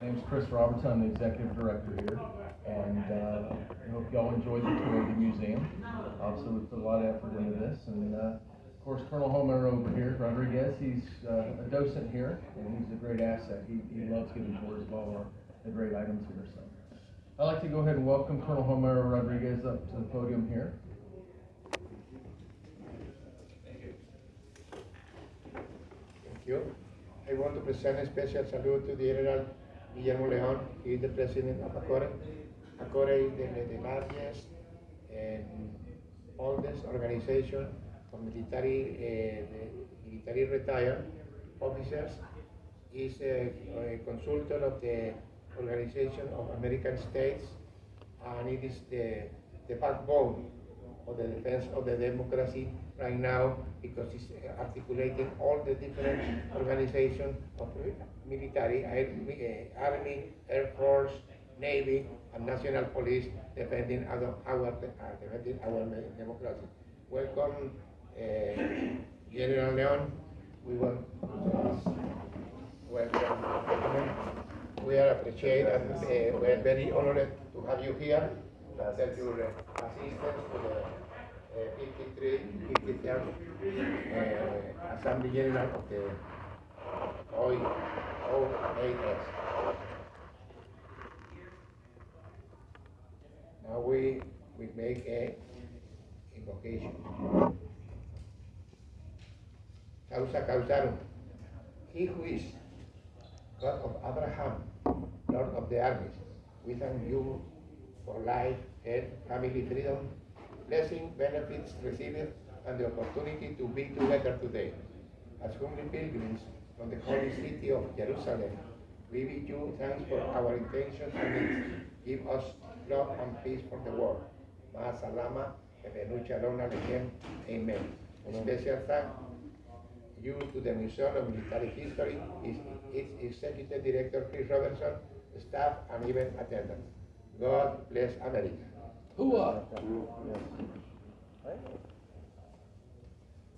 My name's Chris Robertson. I'm the executive director here, and I hope y'all enjoyed the tour of the museum. Obviously, we put a lot of effort into this, and of course, Colonel Homer over here, Rodriguez, he's a docent here, and he's a great asset. He loves giving tours of all the great items here. So, I'd like to go ahead and welcome Colonel Homer Rodriguez up to the podium here. Thank you. I want to present a special salute to the General Guillermo León. He is the president of ACORE. ACORE is the largest and oldest organization for military retired officers. Is a consultant of the Organization of American States, and it is the backbone of the defense of the democracy right now, because it's articulating all the different organizations of military, Army, Air Force, Navy, and National Police defending our democracy. Welcome, General Leon. We want welcome. We are appreciate and we are very honored to have you here. That your assistance to the 53rd Assembly General of the OAS. Now we make a invocation. Causa causarum. He who is God of Abraham, Lord of the armies, we thank you for life, health, family, freedom, blessing, benefits received, and the opportunity to be together today. As humble pilgrims from the holy city of Jerusalem, we bid you thanks for our intentions and needs. Give us love and peace for the world. Ma salama, Ebenu Shalom Aleichem. Amen. A special thank you to the Museum of Military History, its Executive Director Chris Robertson, staff, and even attendants. God bless America.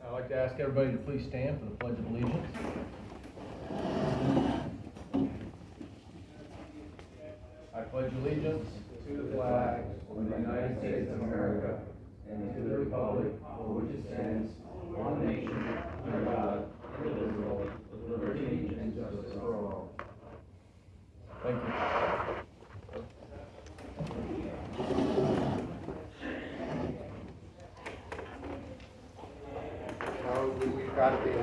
I'd like to ask everybody to please stand for the Pledge of Allegiance. I pledge allegiance to the flag of the United States of America and to the republic for which it stands, one nation, under God, indivisible, with liberty and justice for all. Thank you. Now we will start the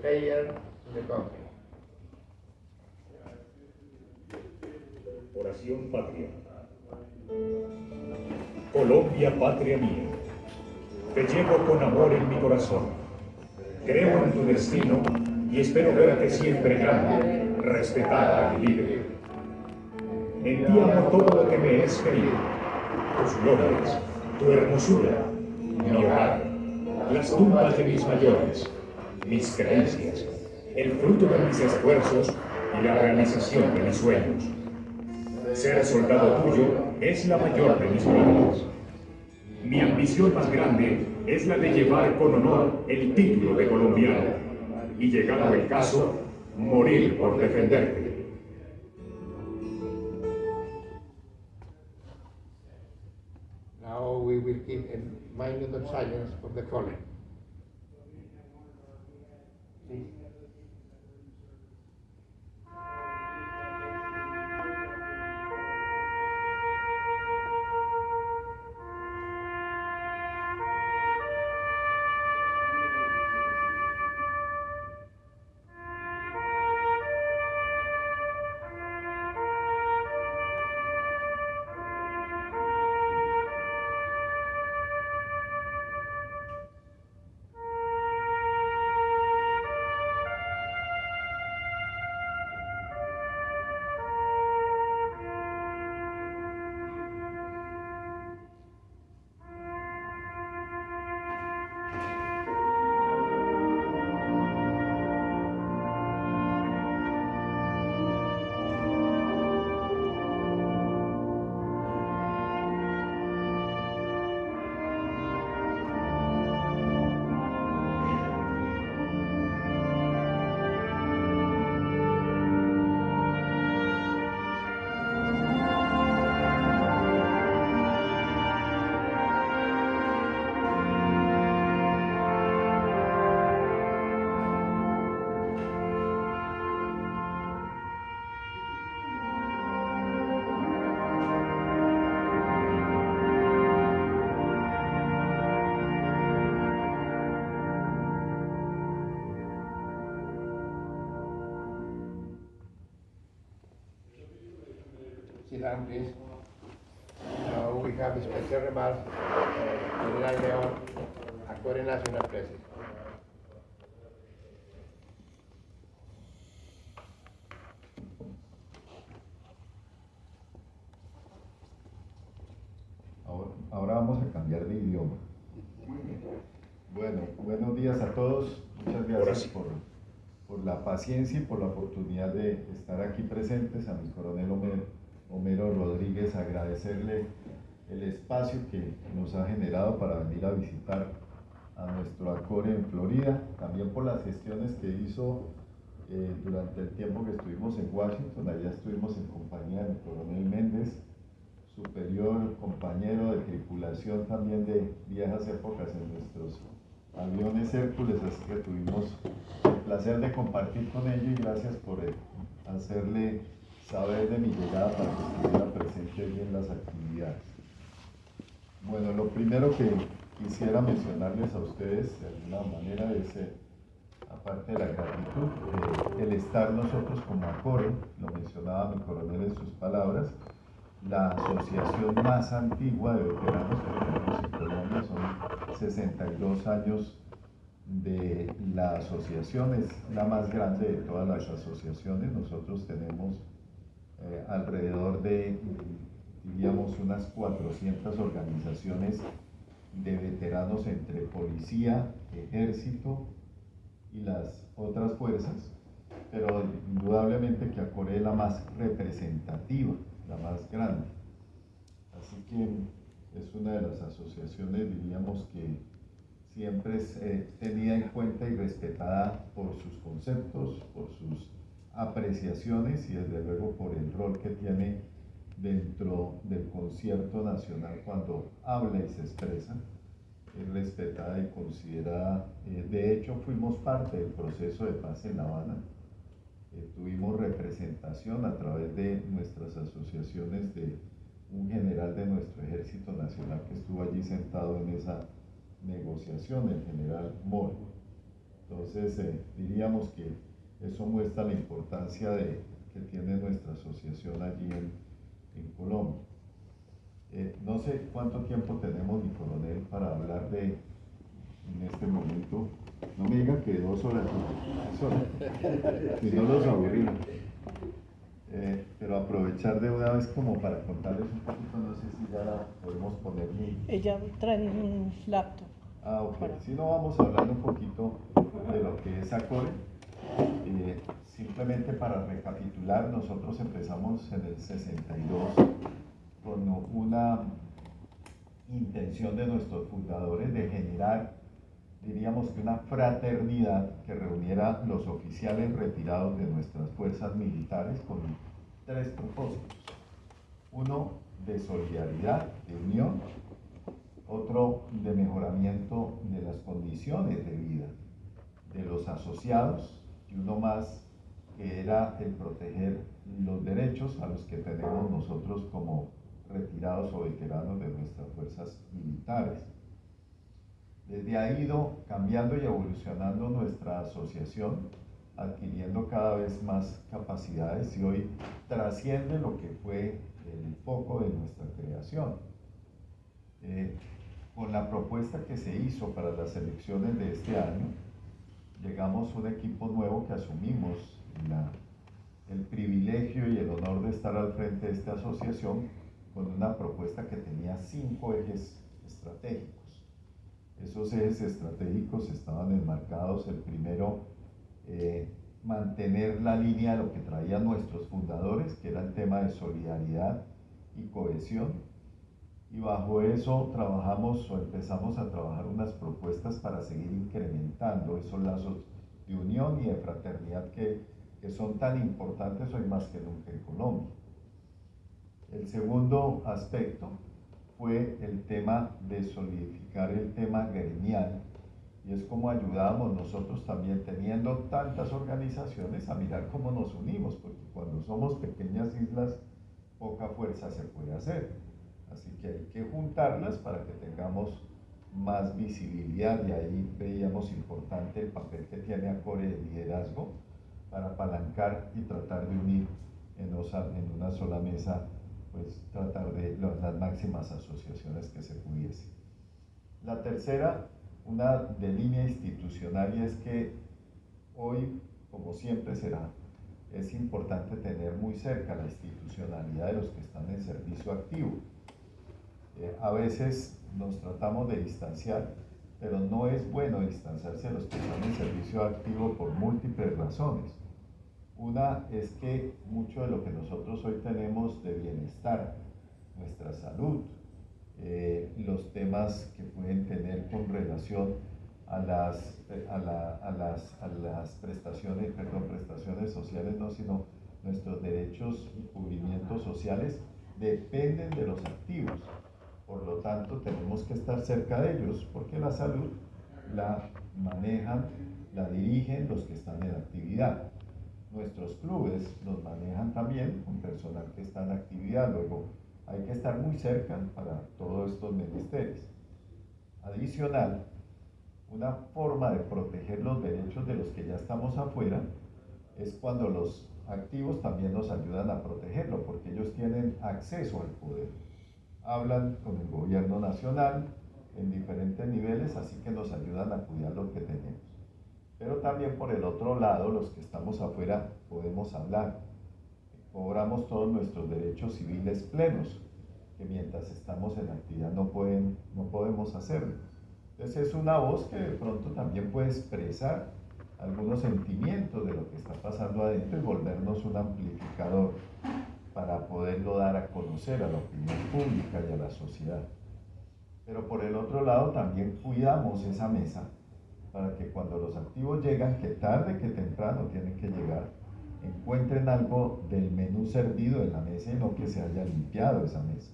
prayer to the country. Oración patria. Colombia, patria mía, te llevo con amor en mi corazón. Creo en tu destino y espero verte siempre grande, respetada y libre. En ti amo todo lo que me es querido, tus glorias, tu hermosura, mi hogar, las tumbas de mis mayores, mis creencias, el fruto de mis esfuerzos y la realización de mis sueños. Ser soldado tuyo es la mayor de mis glorias. Mi ambición más grande es la de llevar con honor el título de colombiano y, llegado el caso, morir por defenderte. Now we will keep a minute of silence for the fallen. Please. sit down, please. Now we have special remarks General León, Acorde Nacional President. Ahora vamos a cambiar de idioma. Bueno, buenos días a todos. Muchas gracias por la paciencia y por la oportunidad de estar aquí presentes. A mi coronel Homero Rodríguez, agradecerle el espacio que nos ha generado para venir a visitar a nuestro ACORE en Florida, también por las gestiones que hizo durante el tiempo que estuvimos en Washington. Allá estuvimos en compañía del coronel Méndez, superior, compañero de tripulación también de viejas épocas en nuestros aviones Hércules, así que tuvimos el placer de compartir con ellos y gracias por hacerle saber de mi llegada para que estuviera presente hoy en las actividades. Bueno, lo primero que quisiera mencionarles a ustedes de alguna manera es, aparte de la gratitud, el estar nosotros como ACORE, lo mencionaba mi coronel en sus palabras, la asociación más antigua de veteranos que tenemos en Colombia. Son 62 años de la asociación, es la más grande de todas las asociaciones. Nosotros tenemos alrededor de, diríamos, unas 400 organizaciones de veteranos entre policía, ejército y las otras fuerzas, pero indudablemente que ACORE es la más representativa, la más grande. Así que es una de las asociaciones, diríamos, que siempre es tenida en cuenta y respetada por sus conceptos, por sus apreciaciones y desde luego por el rol que tiene dentro del concierto nacional cuando habla y se expresa. Es respetada y considerada. De hecho, fuimos parte del proceso de paz en La Habana. Tuvimos representación a través de nuestras asociaciones de un general de nuestro Ejército Nacional que estuvo allí sentado en esa negociación, el general Moro. Entonces, diríamos que eso muestra la importancia que tiene nuestra asociación allí en Colombia. No sé cuánto tiempo tenemos, mi coronel, para hablar en este momento. No me digan que 2 horas, si no los aburrimos. Pero aprovechar de una vez como para contarles un poquito, no sé si ya la podemos poner Ella trae un laptop. Ah, ok. Si no, vamos a hablar un poquito de lo que es ACORE. Simplemente para recapitular, nosotros empezamos en el 62 con una intención de nuestros fundadores de generar, diríamos que una fraternidad que reuniera los oficiales retirados de nuestras fuerzas militares con 3 propósitos. Uno, de solidaridad, de unión. Otro, de mejoramiento de las condiciones de vida de los asociados. Y uno más, que era el proteger los derechos a los que tenemos nosotros como retirados o veteranos de nuestras fuerzas militares. Desde ahí ha ido cambiando y evolucionando nuestra asociación, adquiriendo cada vez más capacidades y hoy trasciende lo que fue el foco de nuestra creación. Con la propuesta que se hizo para las elecciones de este año, llegamos a un equipo nuevo que asumimos el privilegio y el honor de estar al frente de esta asociación con una propuesta que tenía 5 ejes estratégicos. Esos ejes estratégicos estaban enmarcados: el primero, mantener la línea de lo que traían nuestros fundadores, que era el tema de solidaridad y cohesión, y bajo eso trabajamos o empezamos a trabajar unas propuestas para seguir incrementando esos lazos de unión y de fraternidad que son tan importantes hoy más que nunca en Colombia. El segundo aspecto fue el tema de solidificar el tema gremial, y es como ayudábamos nosotros también, teniendo tantas organizaciones, a mirar cómo nos unimos, porque cuando somos pequeñas islas, poca fuerza se puede hacer. Así que hay que juntarlas para que tengamos más visibilidad, y ahí veíamos importante el papel que tiene ACORE de liderazgo para apalancar y tratar de unir en una sola mesa pues tratar de las máximas asociaciones que se pudiese. La tercera, una de línea institucional, y es que hoy, como siempre será, es importante tener muy cerca la institucionalidad de los que están en servicio activo. A veces nos tratamos de distanciar, pero no es bueno distanciarse de los que están en servicio activo por múltiples razones. Una es que mucho de lo que nosotros hoy tenemos de bienestar, nuestra salud, los temas que pueden tener con relación a las prestaciones, prestaciones sociales, no, sino nuestros derechos y cubrimientos sociales dependen de los activos. Por lo tanto, tenemos que estar cerca de ellos, porque la salud la manejan, la dirigen los que están en actividad. Nuestros clubes los manejan también con personal que está en actividad. Luego, hay que estar muy cerca para todos estos menesteres. Adicional, una forma de proteger los derechos de los que ya estamos afuera es cuando los activos también nos ayudan a protegerlo, porque ellos tienen acceso al poder. Hablan con el gobierno nacional en diferentes niveles, así que nos ayudan a cuidar lo que tenemos. Pero también por el otro lado, los que estamos afuera podemos hablar. Cobramos todos nuestros derechos civiles plenos, que mientras estamos en actividad no podemos hacerlo. Entonces es una voz que de pronto también puede expresar algunos sentimientos de lo que está pasando adentro y volvernos un amplificador para poderlo dar a conocer a la opinión pública y a la sociedad. Pero por el otro lado también cuidamos esa mesa para que cuando los activos llegan, que tarde que temprano tienen que llegar, encuentren algo del menú servido en la mesa y no que se haya limpiado esa mesa.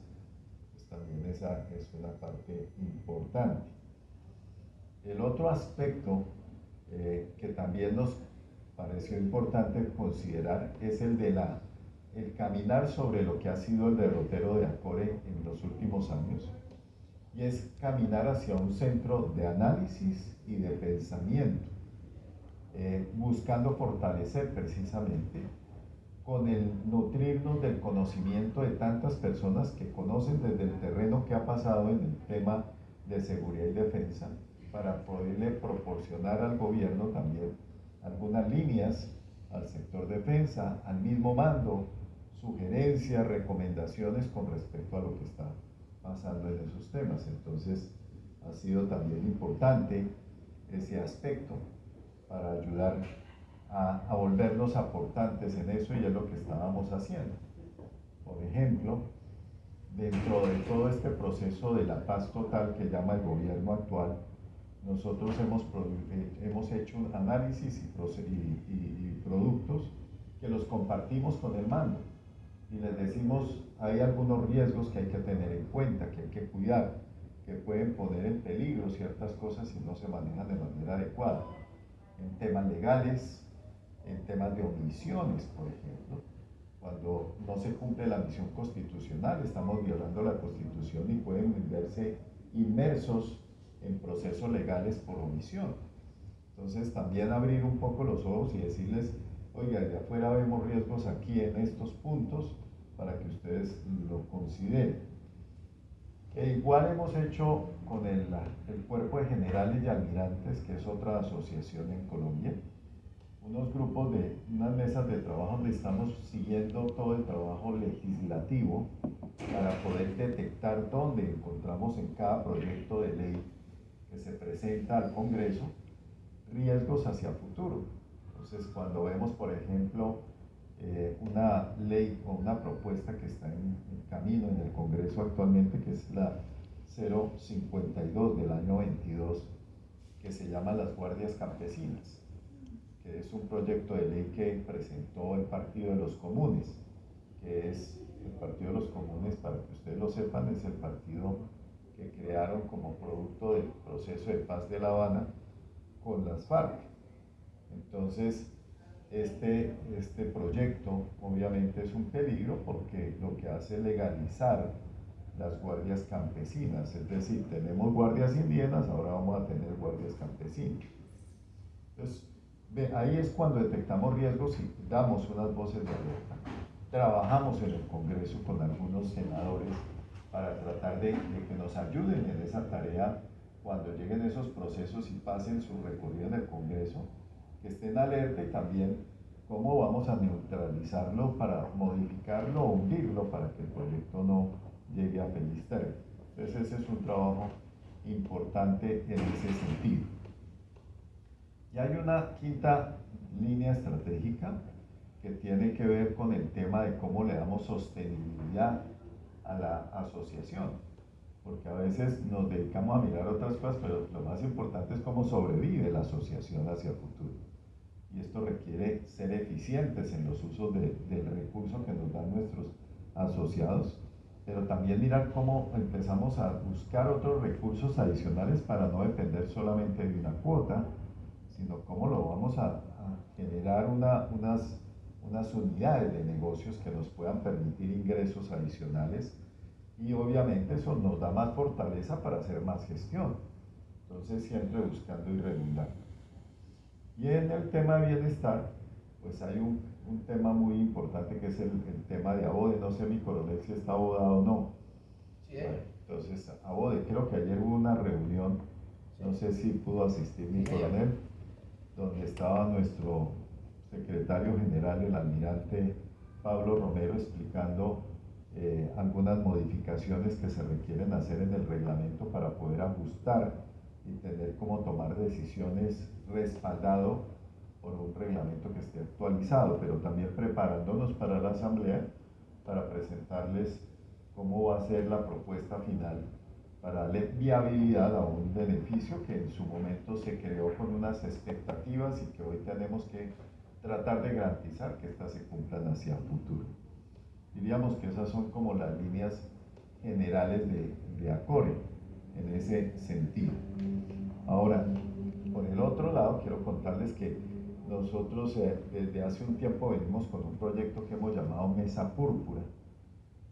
Pues también esa es una parte importante. El otro aspecto que también nos pareció importante considerar es el de el caminar sobre lo que ha sido el derrotero de Acore en los últimos años, y es caminar hacia un centro de análisis y de pensamiento, buscando fortalecer precisamente con el nutrirnos del conocimiento de tantas personas que conocen desde el terreno que ha pasado en el tema de seguridad y defensa, para poderle proporcionar al gobierno también algunas líneas al sector defensa, al mismo mando, sugerencias, recomendaciones con respecto a lo que está pasando en esos temas. Entonces, ha sido también importante ese aspecto para ayudar a volvernos aportantes en eso, y es lo que estábamos haciendo. Por ejemplo, dentro de todo este proceso de la paz total que llama el gobierno actual, nosotros hemos hecho un análisis y productos que los compartimos con el mando y les decimos: hay algunos riesgos que hay que tener en cuenta, que hay que cuidar, que pueden poner en peligro ciertas cosas si no se manejan de manera adecuada, en temas legales, en temas de omisiones, por ejemplo. Cuando no se cumple la misión constitucional, estamos violando la Constitución y pueden verse inmersos en procesos legales por omisión. Entonces, también abrir un poco los ojos y decirles: oiga, de afuera vemos riesgos aquí en estos puntos, para que ustedes lo consideren. Igual hemos hecho con el Cuerpo de Generales y Almirantes, que es otra asociación en Colombia, unas mesas de trabajo donde estamos siguiendo todo el trabajo legislativo para poder detectar dónde encontramos en cada proyecto de ley que se presenta al Congreso riesgos hacia futuro. Entonces, cuando vemos, por ejemplo, una ley o una propuesta que está en camino en el Congreso actualmente, que es la 052 del año 22, que se llama las Guardias Campesinas, que es un proyecto de ley que presentó el Partido de los Comunes, que es el Partido de los Comunes, para que ustedes lo sepan, es el partido que crearon como producto del proceso de paz de La Habana con las FARC. Entonces, este proyecto obviamente es un peligro, porque lo que hace es legalizar las guardias campesinas, es decir, tenemos guardias indígenas, ahora vamos a tener guardias campesinas. Entonces, ahí es cuando detectamos riesgos y damos unas voces de alerta. trabajamos en el Congreso con algunos senadores para tratar de que nos ayuden en esa tarea cuando lleguen esos procesos y pasen su recorrido en el Congreso, que estén alerta y también cómo vamos a neutralizarlo para modificarlo o hundirlo para que el proyecto no llegue a feliz término. Entonces ese es un trabajo importante en ese sentido. Y hay una quinta línea estratégica que tiene que ver con el tema de cómo le damos sostenibilidad a la asociación, porque a veces nos dedicamos a mirar otras cosas, pero lo más importante es cómo sobrevive la asociación hacia el futuro. Y esto requiere ser eficientes en los usos del recurso que nos dan nuestros asociados, pero también mirar cómo empezamos a buscar otros recursos adicionales para no depender solamente de una cuota, sino cómo lo vamos a generar unas unidades de negocios que nos puedan permitir ingresos adicionales, y obviamente eso nos da más fortaleza para hacer más gestión. Entonces siempre buscando y redundando. Y en el tema de bienestar, pues hay un tema muy importante que es el tema de ABODE. No sé, mi coronel, si está abodado o no. Sí, Bueno, entonces, ABODE, creo que ayer hubo una reunión, no sé si pudo asistir mi coronel, donde estaba nuestro secretario general, el almirante Pablo Romero, explicando algunas modificaciones que se requieren hacer en el reglamento para poder ajustar y tener cómo tomar decisiones respaldado por un reglamento que esté actualizado, pero también preparándonos para la asamblea para presentarles cómo va a ser la propuesta final para darle viabilidad a un beneficio que en su momento se creó con unas expectativas y que hoy tenemos que tratar de garantizar que éstas se cumplan hacia el futuro. Diríamos que esas son como las líneas generales de ACORE en ese sentido. Ahora, por el otro lado, quiero contarles que nosotros desde hace un tiempo venimos con un proyecto que hemos llamado Mesa Púrpura,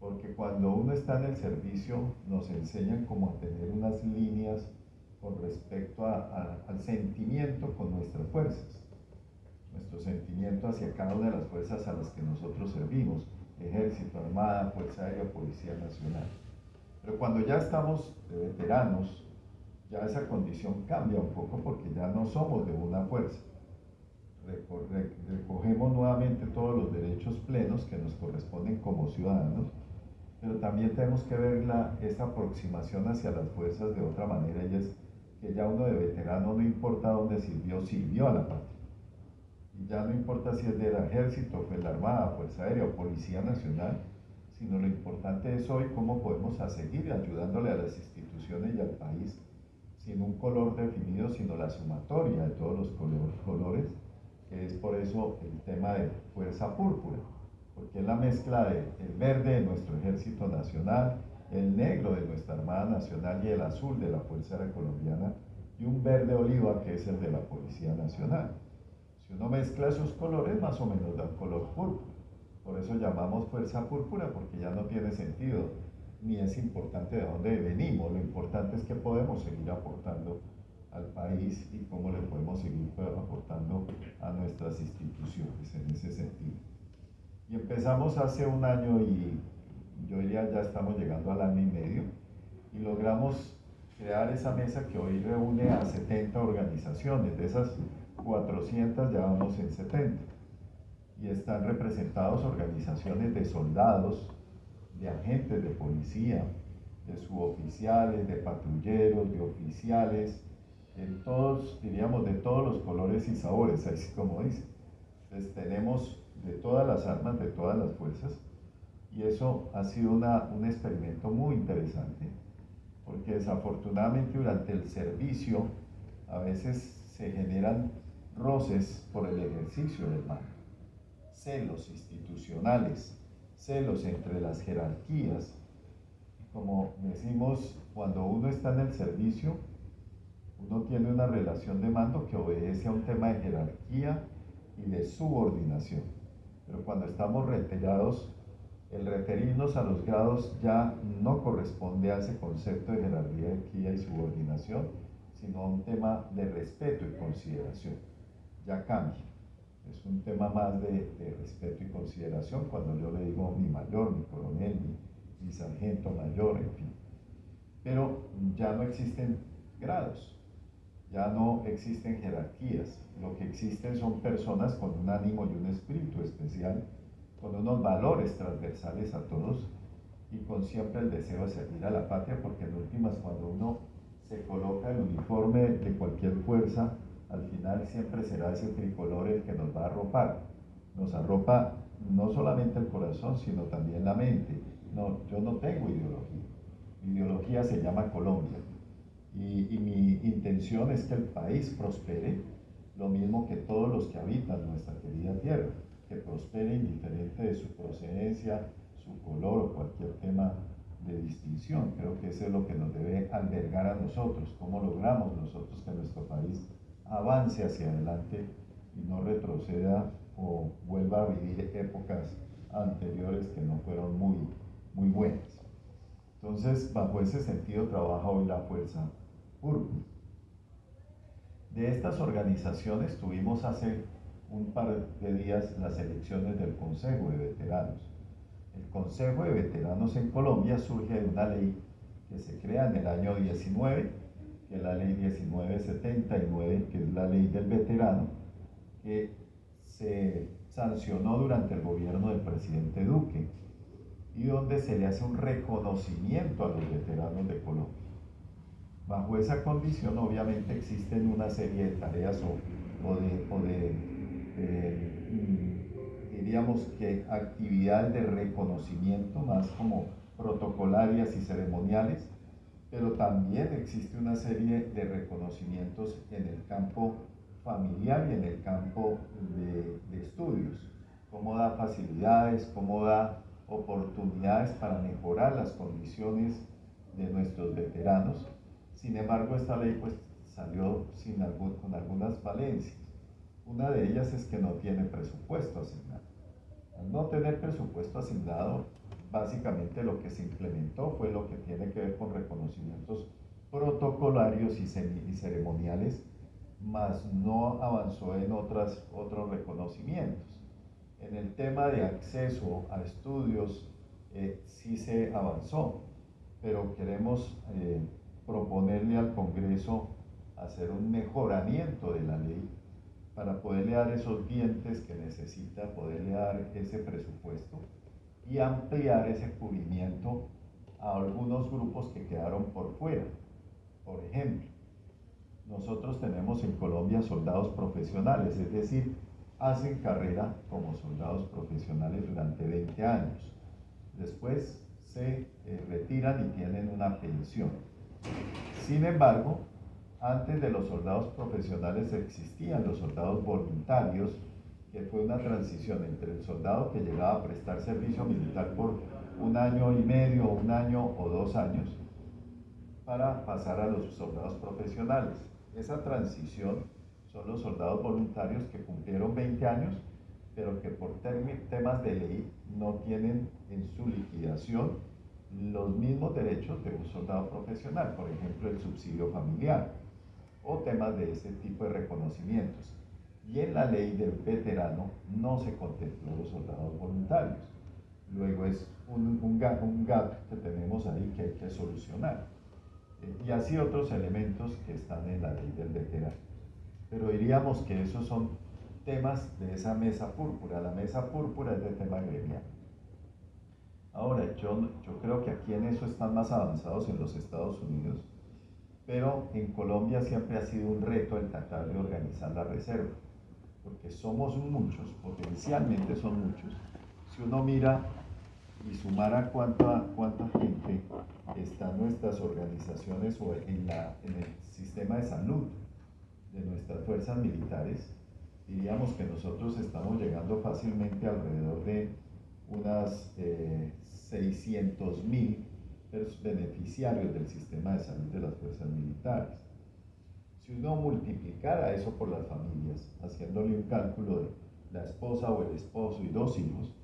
porque cuando uno está en el servicio nos enseñan cómo a tener unas líneas con respecto al sentimiento con nuestras fuerzas, nuestro sentimiento hacia cada una de las fuerzas a las que nosotros servimos, Ejército, Armada, Fuerza Aérea, Policía Nacional. Pero cuando ya estamos de veteranos, ya esa condición cambia un poco porque ya no somos de una fuerza. Recogemos nuevamente todos los derechos plenos que nos corresponden como ciudadanos, pero también tenemos que ver esa aproximación hacia las fuerzas de otra manera, y es que ya uno de veterano, no importa dónde sirvió, sirvió a la patria. Y ya no importa si es del Ejército, fue la Armada, Fuerza Aérea o Policía Nacional, sino lo importante es hoy cómo podemos seguir ayudándole a las instituciones y al país sin un color definido, sino la sumatoria de todos los colores, que es por eso el tema de Fuerza Púrpura, porque es la mezcla del verde de nuestro Ejército Nacional, el negro de nuestra Armada Nacional y el azul de la Fuerza Aérea Colombiana, y un verde oliva que es el de la Policía Nacional. Si uno mezcla esos colores, más o menos da un color púrpura. Por eso llamamos Fuerza Púrpura, porque ya no tiene sentido, ni es importante de dónde venimos. Lo importante es que podemos seguir aportando al país y cómo le podemos seguir aportando a nuestras instituciones en ese sentido. Y empezamos hace un año y yo diría ya estamos llegando al año y medio, y logramos crear esa mesa que hoy reúne a 70 organizaciones. De esas 400 ya vamos en 70, y están representados organizaciones de soldados, de agentes de policía, de suboficiales, de patrulleros, de oficiales, en todos, diríamos, de todos los colores y sabores, así como dice. Entonces tenemos de todas las armas, de todas las fuerzas, y eso ha sido un experimento muy interesante, porque desafortunadamente durante el servicio a veces se generan roces por el ejercicio del mando, celos institucionales, celos entre las jerarquías. Como decimos, cuando uno está en el servicio, uno tiene una relación de mando que obedece a un tema de jerarquía y de subordinación. Pero cuando estamos retirados, el referirnos a los grados ya no corresponde a ese concepto de jerarquía y subordinación, sino a un tema de respeto y consideración. Ya cambia. Es un tema más de respeto y consideración cuando yo le digo mi mayor, mi coronel, mi sargento mayor, en fin. Pero ya no existen grados, ya no existen jerarquías. Lo que existen son personas con un ánimo y un espíritu especial, con unos valores transversales a todos y con siempre el deseo de servir a la patria, porque en últimas cuando uno se coloca el uniforme de cualquier fuerza, al final siempre será ese tricolor el que nos va a arropar. Nos arropa no solamente el corazón, sino también la mente. No, yo no tengo ideología. Mi ideología se llama Colombia. Y mi intención es que el país prospere, lo mismo que todos los que habitan nuestra querida tierra, que prospere indiferente de su procedencia, su color o cualquier tema de distinción. Creo que eso es lo que nos debe albergar a nosotros, cómo logramos nosotros que nuestro país avance hacia adelante y no retroceda o vuelva a vivir épocas anteriores que no fueron muy buenas. Entonces, bajo ese sentido trabaja hoy la Fuerza Púrpura. De estas organizaciones tuvimos hace un par de días las elecciones del Consejo de Veteranos. El Consejo de Veteranos en Colombia surge de una ley que se crea en el año 19, que es la ley 1979, que es la ley del veterano, que se sancionó durante el gobierno del presidente Duque y donde se le hace un reconocimiento a los veteranos de Colombia. Bajo esa condición, obviamente, existen una serie de tareas diríamos que actividades de reconocimiento, más como protocolarias y ceremoniales, pero también existe una serie de reconocimientos en el campo familiar y en el campo de estudios, cómo da facilidades, cómo da oportunidades para mejorar las condiciones de nuestros veteranos. Sin embargo, esta ley pues salió con algunas falencias. Una de ellas es que no tiene presupuesto asignado. Al no tener presupuesto asignado, básicamente lo que se implementó fue lo que tiene que ver con reconocimientos protocolarios y ceremoniales, más no avanzó en otros reconocimientos. En el tema de acceso a estudios sí se avanzó, pero queremos proponerle al Congreso hacer un mejoramiento de la ley para poderle dar esos dientes que necesita, poderle dar ese presupuesto y ampliar ese cubrimiento a algunos grupos que quedaron por fuera. Por ejemplo, nosotros tenemos en Colombia soldados profesionales, es decir, hacen carrera como soldados profesionales durante 20 años. Después se retiran y tienen una pensión. Sin embargo, antes de los soldados profesionales existían los soldados voluntarios, que fue una transición entre el soldado que llegaba a prestar servicio militar por 1 año y medio, 1 año o 2 años, para pasar a los soldados profesionales. Esa transición son los soldados voluntarios que cumplieron 20 años, pero que por temas de ley no tienen en su liquidación los mismos derechos de un soldado profesional, por ejemplo, el subsidio familiar o temas de ese tipo de reconocimientos. Y en la ley del veterano no se contempló los soldados voluntarios. Luego es un gap que tenemos ahí que hay que solucionar. Y así otros elementos que están en la ley del veterano. Pero diríamos que esos son temas de esa mesa púrpura. La mesa púrpura es de tema gremial. Ahora, yo creo que aquí en eso están más avanzados en los Estados Unidos, pero en Colombia siempre ha sido un reto el tratar de organizar la reserva, porque somos muchos, potencialmente son muchos. Si uno mira y sumara cuánta gente está en nuestras organizaciones o en el sistema de salud de nuestras fuerzas militares, diríamos que nosotros estamos llegando fácilmente alrededor de unas 600.000 beneficiarios del sistema de salud de las fuerzas militares. Si uno multiplicara eso por las familias, haciéndole un cálculo de la esposa o el esposo y 2 hijos,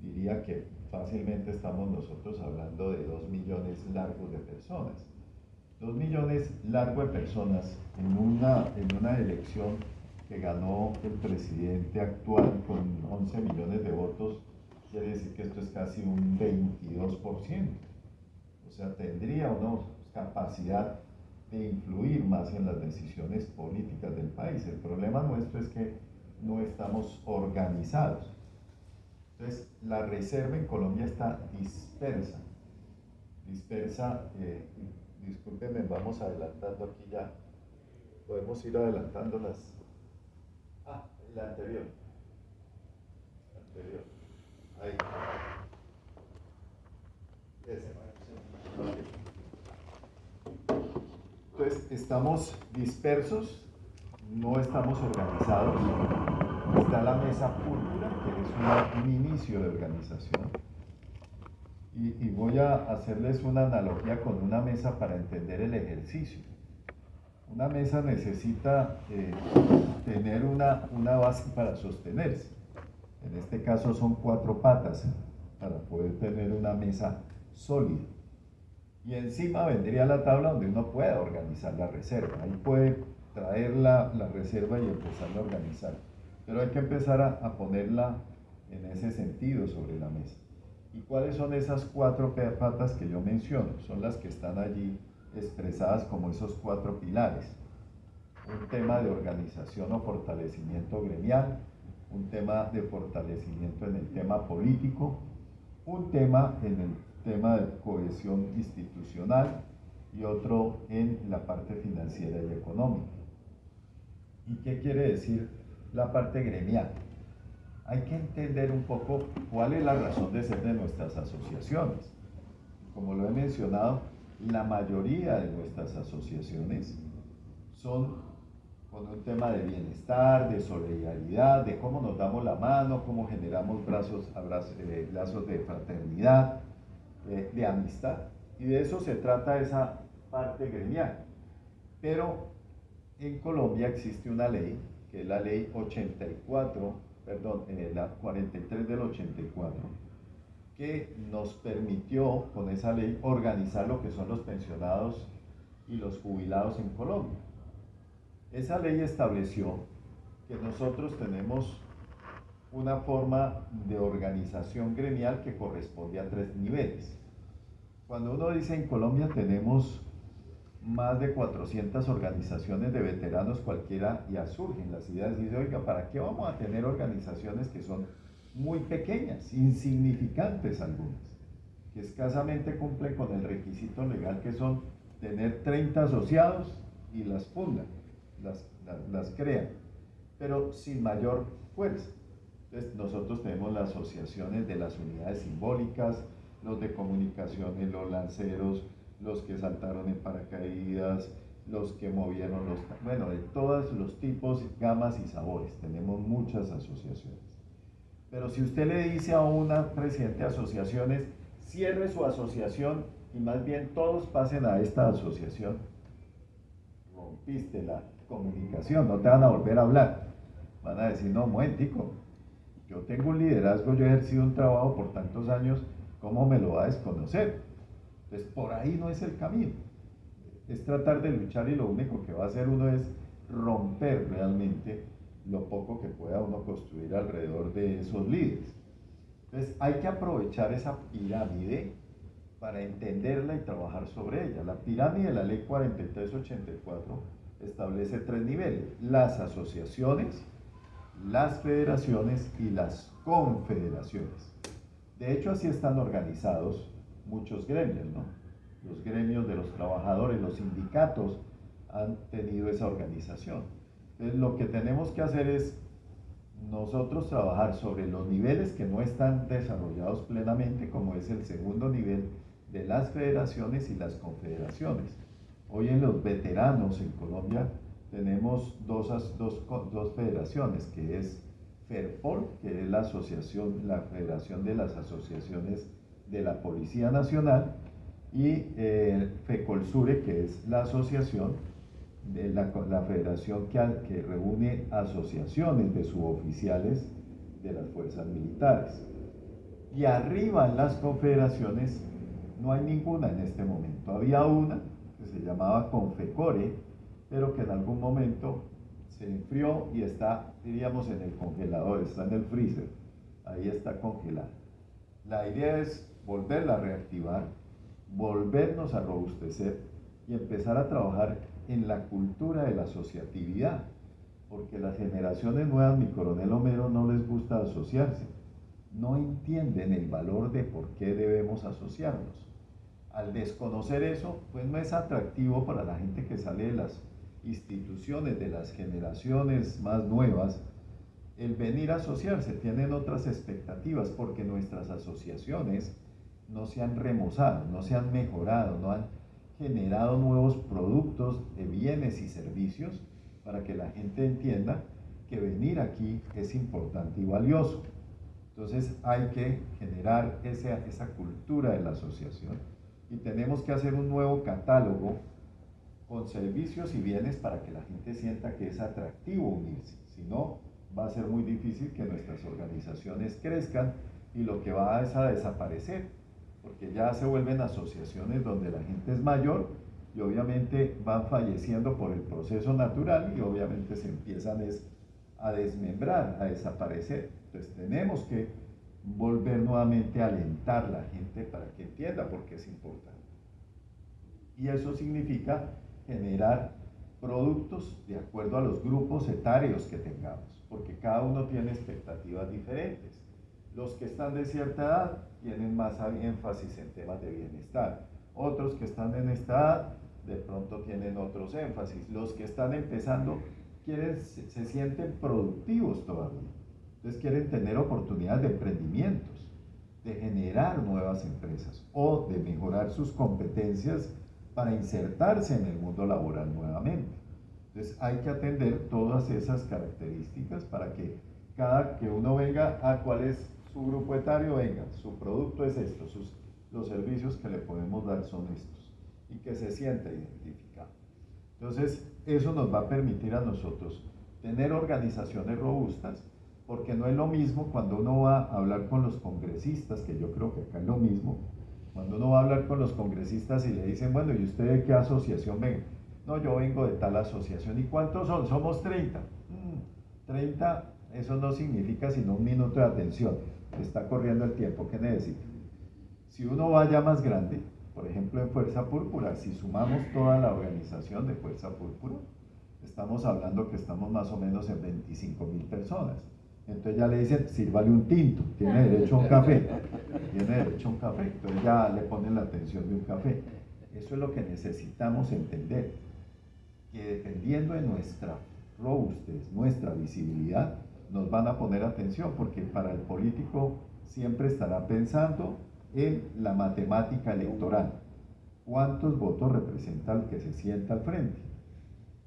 diría que fácilmente estamos nosotros hablando de 2 millones largos de personas. 2 millones largo de personas en una elección que ganó el presidente actual con 11 millones de votos, quiere decir que esto es casi un 22%. O sea, tendría una capacidad de influir más en las decisiones políticas del país. El problema nuestro es que no estamos organizados. Entonces, la reserva en Colombia está dispersa. Discúlpenme, vamos adelantando aquí ya. Podemos ir adelantando las... Ah, la anterior. Ahí. Entonces, estamos dispersos, no estamos organizados. Está la mesa púrpura, que es un inicio de organización. Y voy a hacerles una analogía con una mesa para entender el ejercicio. Una mesa necesita tener una base para sostenerse. En este caso son 4 patas para poder tener una mesa sólida. Y encima vendría la tabla donde uno pueda organizar la reserva. Ahí puede traer la reserva y empezarla a organizar. Pero hay que empezar a ponerla en ese sentido sobre la mesa. ¿Y cuáles son esas 4 patas que yo menciono? Son las que están allí expresadas como esos 4 pilares. Un tema de organización o fortalecimiento gremial, un tema de fortalecimiento en el tema político, un tema en el tema de cohesión institucional y otro en la parte financiera y económica. ¿Y qué quiere decir la parte gremial? Hay que entender un poco cuál es la razón de ser de nuestras asociaciones. Como lo he mencionado, la mayoría de nuestras asociaciones son con un tema de bienestar, de solidaridad, de cómo nos damos la mano, cómo generamos lazos de fraternidad, de amistad. Y de eso se trata esa parte gremial. Pero en Colombia existe una ley, que es la ley 43 del 84, que nos permitió con esa ley organizar lo que son los pensionados y los jubilados en Colombia. Esa ley estableció que nosotros tenemos una forma de organización gremial que corresponde a 3 niveles. Cuando uno dice en Colombia tenemos más de 400 organizaciones de veteranos cualquiera, ya surgen las ideas y dice, oiga, ¿para qué vamos a tener organizaciones que son muy pequeñas, insignificantes algunas, que escasamente cumplen con el requisito legal que son tener 30 asociados y las fundan, las crean, pero sin mayor fuerza? Entonces nosotros tenemos las asociaciones de las unidades simbólicas, los de comunicaciones, los lanceros, los que saltaron en paracaídas, los que movieron de todos los tipos, gamas y sabores. Tenemos muchas asociaciones. Pero si usted le dice a una presidente de asociaciones, cierre su asociación y más bien todos pasen a esta asociación, rompiste la comunicación, no te van a volver a hablar. Van a decir, no, momentico, yo tengo un liderazgo, yo he ejercido un trabajo por tantos años, ¿cómo me lo va a desconocer? Entonces, por ahí no es el camino. Es tratar de luchar y lo único que va a hacer uno es romper realmente lo poco que pueda uno construir alrededor de esos líderes. Entonces, hay que aprovechar esa pirámide para entenderla y trabajar sobre ella. La pirámide de la Ley 4384 establece 3 niveles: las asociaciones, las federaciones y las confederaciones. De hecho, así están organizados muchos gremios, ¿no? Los gremios de los trabajadores, los sindicatos han tenido esa organización. Entonces, lo que tenemos que hacer es nosotros trabajar sobre los niveles que no están desarrollados plenamente, como es el segundo nivel de las federaciones y las confederaciones. Hoy en los veteranos en Colombia tenemos dos federaciones, que es FERPOL, que es la Federación de las Asociaciones de la Policía Nacional, y FECOLSURE, que es la asociación de la federación que reúne asociaciones de suboficiales de las fuerzas militares. Y arriba en las confederaciones no hay ninguna en este momento. Había una que se llamaba CONFECORE, pero que en algún momento se enfrió y está, diríamos, en el congelador, está en el freezer, ahí está congelada. La idea es volverla a reactivar, volvernos a robustecer y empezar a trabajar en la cultura de la asociatividad, porque las generaciones nuevas, mi coronel Homero, no les gusta asociarse, no entienden el valor de por qué debemos asociarnos. Al desconocer eso, pues no es atractivo para la gente que sale de las instituciones, de las generaciones más nuevas, el venir a asociarse. Tienen otras expectativas porque nuestras asociaciones no se han remozado, no se han mejorado, no han generado nuevos productos de bienes y servicios para que la gente entienda que venir aquí es importante y valioso. Entonces hay que generar esa cultura de la asociación y tenemos que hacer un nuevo catálogo con servicios y bienes para que la gente sienta que es atractivo unirse. Si no, va a ser muy difícil que nuestras organizaciones crezcan y lo que va es a desaparecer, porque ya se vuelven asociaciones donde la gente es mayor y obviamente van falleciendo por el proceso natural y obviamente se empiezan a desmembrar, a desaparecer. Entonces tenemos que volver nuevamente a alentar a la gente para que entienda por qué es importante. Y eso significa generar productos de acuerdo a los grupos etarios que tengamos, porque cada uno tiene expectativas diferentes. Los que están de cierta edad tienen más énfasis en temas de bienestar, otros que están en esta edad de pronto tienen otros énfasis, los que están empezando se sienten productivos todavía, entonces quieren tener oportunidades de emprendimientos, de generar nuevas empresas o de mejorar sus competencias para insertarse en el mundo laboral nuevamente. Entonces hay que atender todas esas características para que cada que uno venga a cuál es su grupo etario, venga, su producto es esto, los servicios que le podemos dar son estos y que se sienta identificado. Entonces eso nos va a permitir a nosotros tener organizaciones robustas, porque no es lo mismo cuando uno va a hablar con los congresistas, que yo creo que acá es lo mismo, cuando uno va a hablar con los congresistas y le dicen, bueno, ¿y usted de qué asociación venga? No, yo vengo de tal asociación. ¿Y cuántos son? Somos 30. 30, eso no significa sino un minuto de atención. Está corriendo el tiempo que necesita. Si uno va ya más grande, por ejemplo en Fuerza Púrpura, si sumamos toda la organización de Fuerza Púrpura, estamos hablando que estamos más o menos en 25.000 personas. Entonces ya le dicen, sírvale un tinto, tiene derecho a un café, tiene derecho a un café, entonces ya le ponen la atención de un café. Eso es lo que necesitamos entender, que dependiendo de nuestra robustez, nuestra visibilidad, nos van a poner atención, porque para el político siempre estará pensando en la matemática electoral. ¿Cuántos votos representa el que se sienta al frente?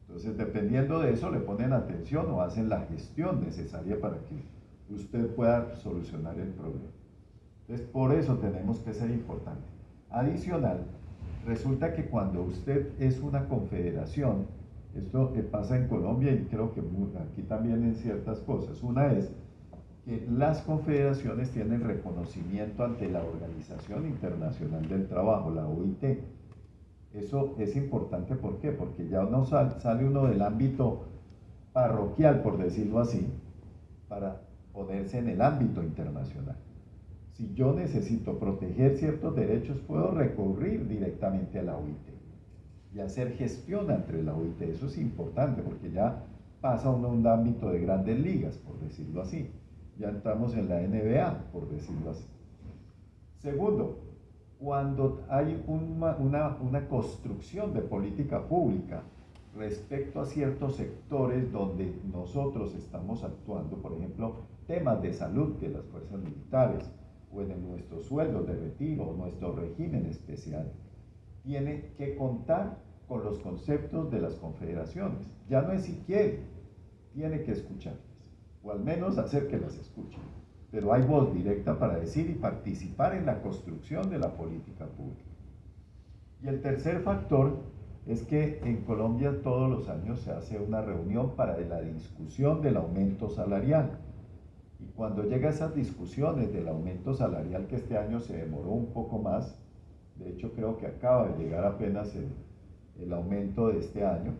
Entonces, dependiendo de eso, le ponen atención o hacen la gestión necesaria para que usted pueda solucionar el problema. Entonces, por eso tenemos que ser importantes. Adicional, resulta que cuando usted es una confederación, esto pasa en Colombia y creo que aquí también en ciertas cosas. Una es que las confederaciones tienen reconocimiento ante la Organización Internacional del Trabajo, la OIT. Eso es importante, ¿por qué? Porque ya no sale uno del ámbito parroquial, por decirlo así, para ponerse en el ámbito internacional. Si yo necesito proteger ciertos derechos, puedo recurrir directamente a la OIT y hacer gestión ante la OIT. Eso es importante porque ya pasa uno a un ámbito de grandes ligas, por decirlo así. Ya entramos en la NBA, por decirlo así. Segundo, cuando hay una construcción de política pública respecto a ciertos sectores donde nosotros estamos actuando, por ejemplo, temas de salud de las fuerzas militares, o en nuestros sueldos de retiro, o nuestro régimen especial, tiene que contar con los conceptos de las confederaciones. Ya no es si quiere, tiene que escucharlas, o al menos hacer que las escuchen. Pero hay voz directa para decir y participar en la construcción de la política pública. Y el tercer factor es que en Colombia todos los años se hace una reunión para la discusión del aumento salarial. Y cuando llega a esas discusiones del aumento salarial, que este año se demoró un poco más, de hecho creo que acaba de llegar apenas el aumento de este año,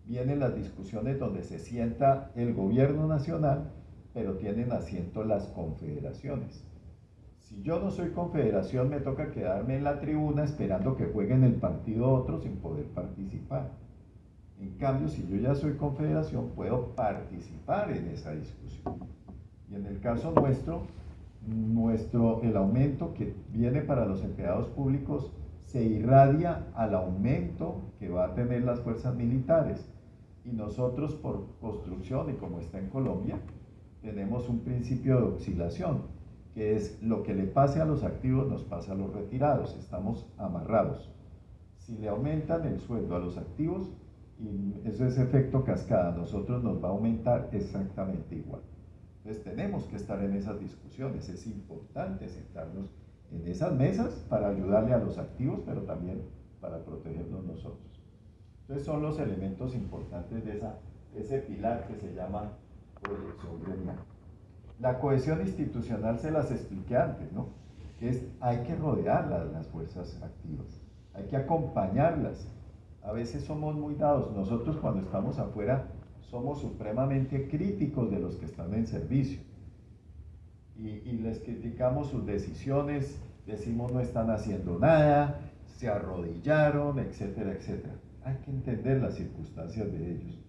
vienen las discusiones donde se sienta el gobierno nacional, pero tienen asiento las confederaciones. Si yo no soy confederación, me toca quedarme en la tribuna esperando que jueguen el partido otro sin poder participar. En cambio, si yo ya soy confederación, puedo participar en esa discusión. Y en el caso nuestro, el aumento que viene para los empleados públicos se irradia al aumento que va a tener las fuerzas militares. Y nosotros, por construcción y como está en Colombia, tenemos un principio de oscilación, que es lo que le pase a los activos nos pasa a los retirados, estamos amarrados. Si le aumentan el sueldo a los activos, y eso es efecto cascada, a nosotros nos va a aumentar exactamente igual. Entonces tenemos que estar en esas discusiones, es importante sentarnos en esas mesas para ayudarle a los activos, pero también para protegernos nosotros. Entonces son los elementos importantes de ese pilar que se llama proyección gremial. La cohesión institucional se las expliqué antes, ¿no? Hay que rodear las fuerzas activas, hay que acompañarlas. A veces somos muy dados, nosotros cuando estamos afuera somos supremamente críticos de los que están en servicio y les criticamos sus decisiones, decimos no están haciendo nada, se arrodillaron, etcétera, etcétera. Hay que entender las circunstancias de ellos.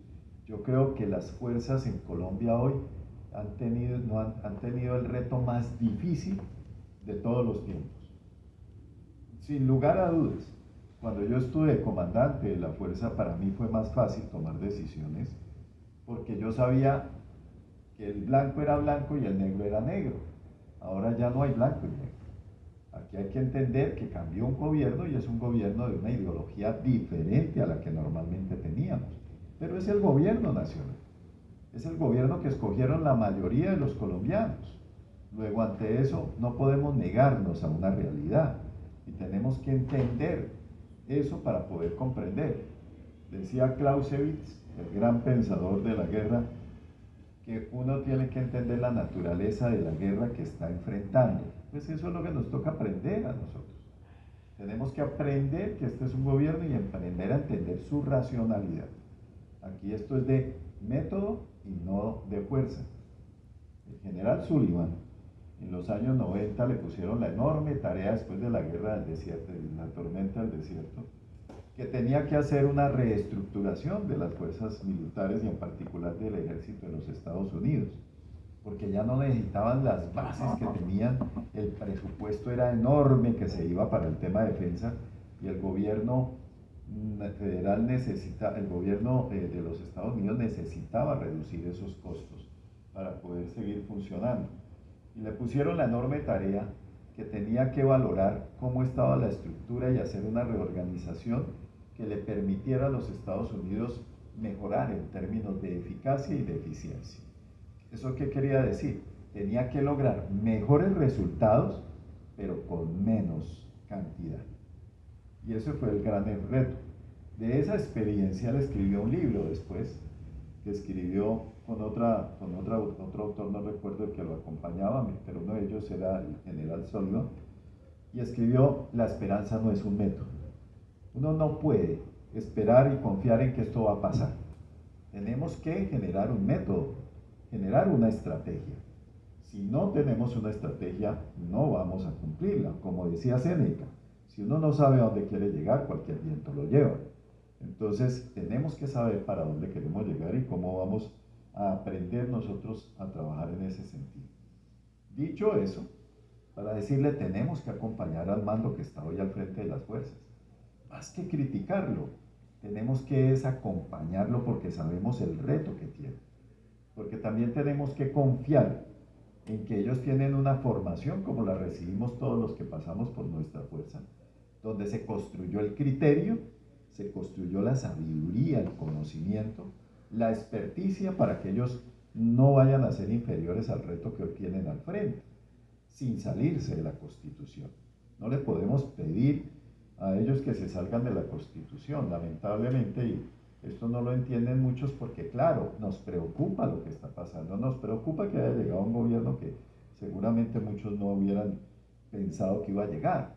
Yo creo que las fuerzas en Colombia hoy han tenido el reto más difícil de todos los tiempos. Sin lugar a dudas, cuando yo estuve comandante de la fuerza, para mí fue más fácil tomar decisiones, porque yo sabía que el blanco era blanco y el negro era negro. Ahora ya no hay blanco y negro. Aquí hay que entender que cambió un gobierno y es un gobierno de una ideología diferente a la que normalmente teníamos. Pero es el gobierno nacional. Es el gobierno que escogieron la mayoría de los colombianos. Luego, ante eso, no podemos negarnos a una realidad y tenemos que entender eso para poder comprender. Decía Clausewitz, el gran pensador de la guerra, que uno tiene que entender la naturaleza de la guerra que está enfrentando. Pues eso es lo que nos toca aprender a nosotros. Tenemos que aprender que este es un gobierno y aprender a entender su racionalidad. Aquí esto es de método y no de fuerza. El general Sullivan, en los años 90 le pusieron la enorme tarea después de la guerra del desierto, de la tormenta del desierto, que tenía que hacer una reestructuración de las fuerzas militares y en particular del ejército de los Estados Unidos, porque ya no necesitaban las bases que tenían, el presupuesto era enorme que se iba para el tema de defensa y el gobierno federal el gobierno de los Estados Unidos necesitaba reducir esos costos para poder seguir funcionando. Y le pusieron la enorme tarea que tenía que valorar cómo estaba la estructura y hacer una reorganización que le permitiera a los Estados Unidos mejorar en términos de eficacia y de eficiencia. ¿Eso qué quería decir? Tenía que lograr mejores resultados, pero con menos cantidad. Y ese fue el gran reto. De esa experiencia le escribió un libro después, que escribió con otro autor, no recuerdo el que lo acompañaba, pero uno de ellos era el general Sullivan, y escribió La esperanza no es un método. Uno no puede esperar y confiar en que esto va a pasar. Tenemos que generar un método, generar una estrategia. Si no tenemos una estrategia, no vamos a cumplirla. Como decía Séneca, si uno no sabe a dónde quiere llegar, cualquier viento lo lleva. Entonces, tenemos que saber para dónde queremos llegar y cómo vamos a aprender nosotros a trabajar en ese sentido. Dicho eso, para decirle, tenemos que acompañar al mando que está hoy al frente de las fuerzas. Más que criticarlo, tenemos que acompañarlo porque sabemos el reto que tiene. Porque también tenemos que confiar en que ellos tienen una formación como la recibimos todos los que pasamos por nuestra fuerza, donde se construyó el criterio, se construyó la sabiduría, el conocimiento, la experticia para que ellos no vayan a ser inferiores al reto que hoy tienen al frente, sin salirse de la Constitución. No le podemos pedir a ellos que se salgan de la Constitución, lamentablemente, y esto no lo entienden muchos porque, claro, nos preocupa lo que está pasando, nos preocupa que haya llegado un gobierno que seguramente muchos no hubieran pensado que iba a llegar.